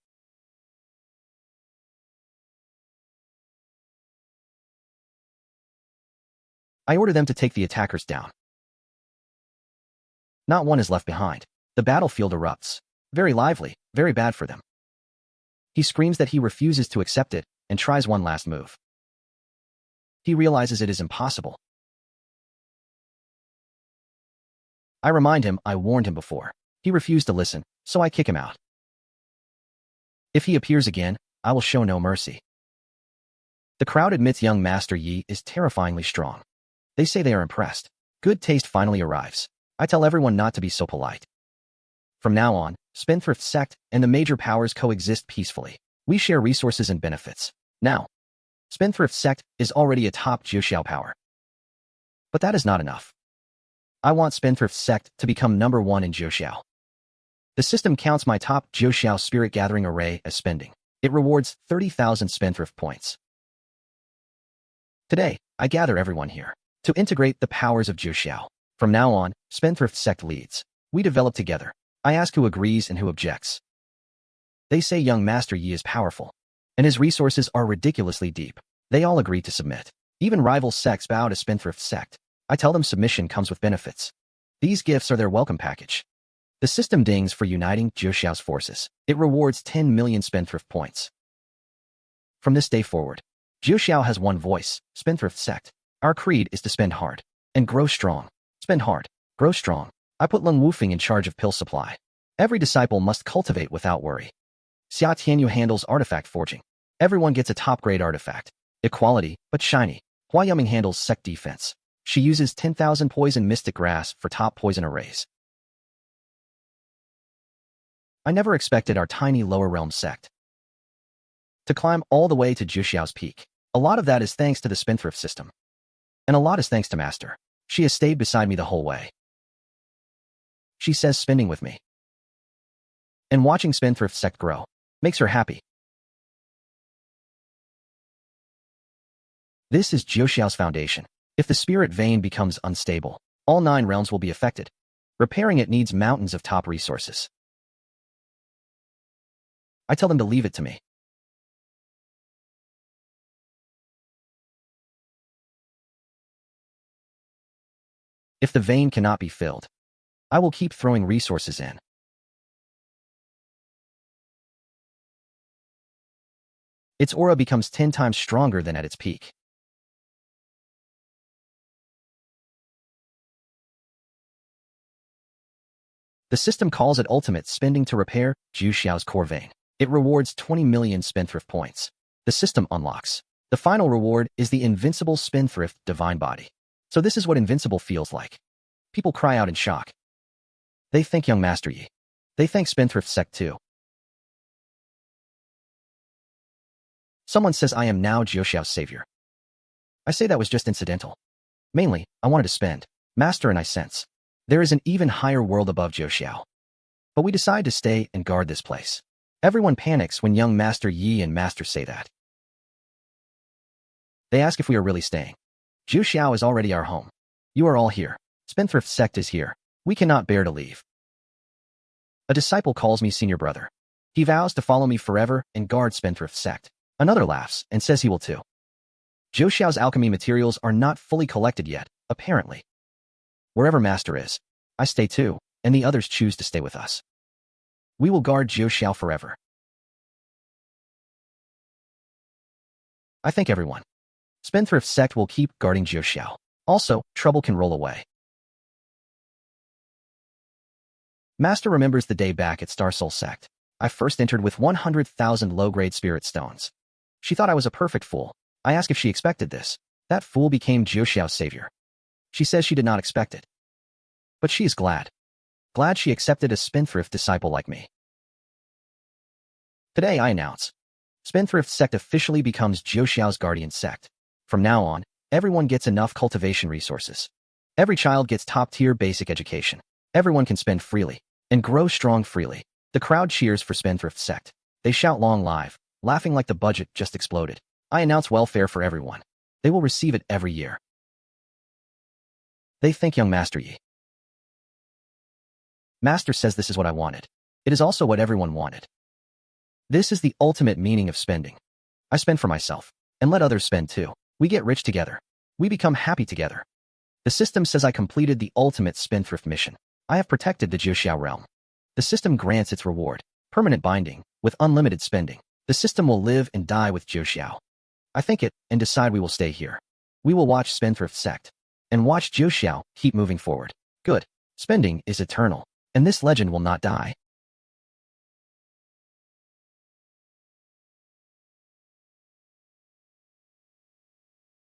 I order them to take the attackers down. Not one is left behind. The battlefield erupts. Very lively, very bad for them. He screams that he refuses to accept it and tries one last move. He realizes it is impossible. I remind him I warned him before. He refused to listen, so I kick him out. If he appears again, I will show no mercy. The crowd admits young Master Yi is terrifyingly strong. They say they are impressed. Good taste finally arrives. I tell everyone not to be so polite. From now on, Spendthrift sect and the major powers coexist peacefully. We share resources and benefits. Now, Spendthrift sect is already a top Jiuxiao power. But that is not enough. I want Spendthrift sect to become #1 in Jiuxiao. The system counts my top Jiuxiao spirit gathering array as spending. It rewards 30,000 spendthrift points. Today, I gather everyone here to integrate the powers of Jiuxiao. From now on, Spendthrift sect leads. We develop together. I ask who agrees and who objects. They say young Master Yi is powerful, and his resources are ridiculously deep. They all agree to submit. Even rival sects bow to Spendthrift sect. I tell them submission comes with benefits. These gifts are their welcome package. The system dings for uniting Jiuxiao's forces. It rewards 10 million spendthrift points. From this day forward, Jiuxiao has one voice, Spendthrift sect. Our creed is to spend hard and grow strong. Spend hard, grow strong. I put Eng Wufeng in charge of pill supply. Every disciple must cultivate without worry. Xia Tianyu handles artifact forging. Everyone gets a top-grade artifact. Equality, but shiny. Hua Yuming handles sect defense. She uses 10,000 poison mystic grass for top poison arrays. I never expected our tiny lower realm sect to climb all the way to Juxiao's peak. A lot of that is thanks to the spendthrift system. And a lot is thanks to Master. She has stayed beside me the whole way. She says spending with me. And watching spendthrift sect grow makes her happy. This is Juxiao's foundation. If the spirit vein becomes unstable, all 9 realms will be affected. Repairing it needs mountains of top resources. I tell them to leave it to me. If the vein cannot be filled, I will keep throwing resources in. Its aura becomes 10 times stronger than at its peak. The system calls it ultimate spending to repair Juxiao's core vein. It rewards 20 million spendthrift points. The system unlocks. The final reward is the Invincible Spendthrift Divine Body. So this is what Invincible feels like. People cry out in shock. They thank young Master Yi. They thank Spendthrift Sect too. Someone says I am now Juxiao's savior. I say that was just incidental. Mainly, I wanted to spend. Master and I sense there is an even higher world above Juxiao. But we decide to stay and guard this place. Everyone panics when young Master Yi and Master say that. They ask if we are really staying. Juxiao is already our home. You are all here. Spendthrift Sect is here. We cannot bear to leave. A disciple calls me senior brother. He vows to follow me forever and guard Spendthrift Sect. Another laughs and says he will too. Juxiao's alchemy materials are not fully collected yet, apparently. Wherever Master is, I stay too, and the others choose to stay with us. We will guard Juxiao forever. I thank everyone. Spendthrift Sect will keep guarding Juxiao. Also, trouble can roll away. Master remembers the day back at Star Soul Sect. I first entered with 100,000 low-grade spirit stones. She thought I was a perfect fool. I asked if she expected this. That fool became Juxiao's savior. She says she did not expect it. But she is glad. Glad she accepted a spendthrift disciple like me. Today I announce, Spendthrift Sect officially becomes Juxiao's guardian sect. From now on, everyone gets enough cultivation resources. Every child gets top-tier basic education. Everyone can spend freely and grow strong freely. The crowd cheers for Spendthrift Sect. They shout long live, laughing like the budget just exploded. I announce welfare for everyone. They will receive it every year. They thank young Master Yi. Master says this is what I wanted. It is also what everyone wanted. This is the ultimate meaning of spending. I spend for myself, and let others spend too. We get rich together. We become happy together. The system says I completed the ultimate spendthrift mission. I have protected the Juxiao realm. The system grants its reward, permanent binding, with unlimited spending. The system will live and die with Juxiao. I think it, and decide we will stay here. We will watch Spendthrift Sect, and watch Juxiao keep moving forward. Good. Spending is eternal, and this legend will not die.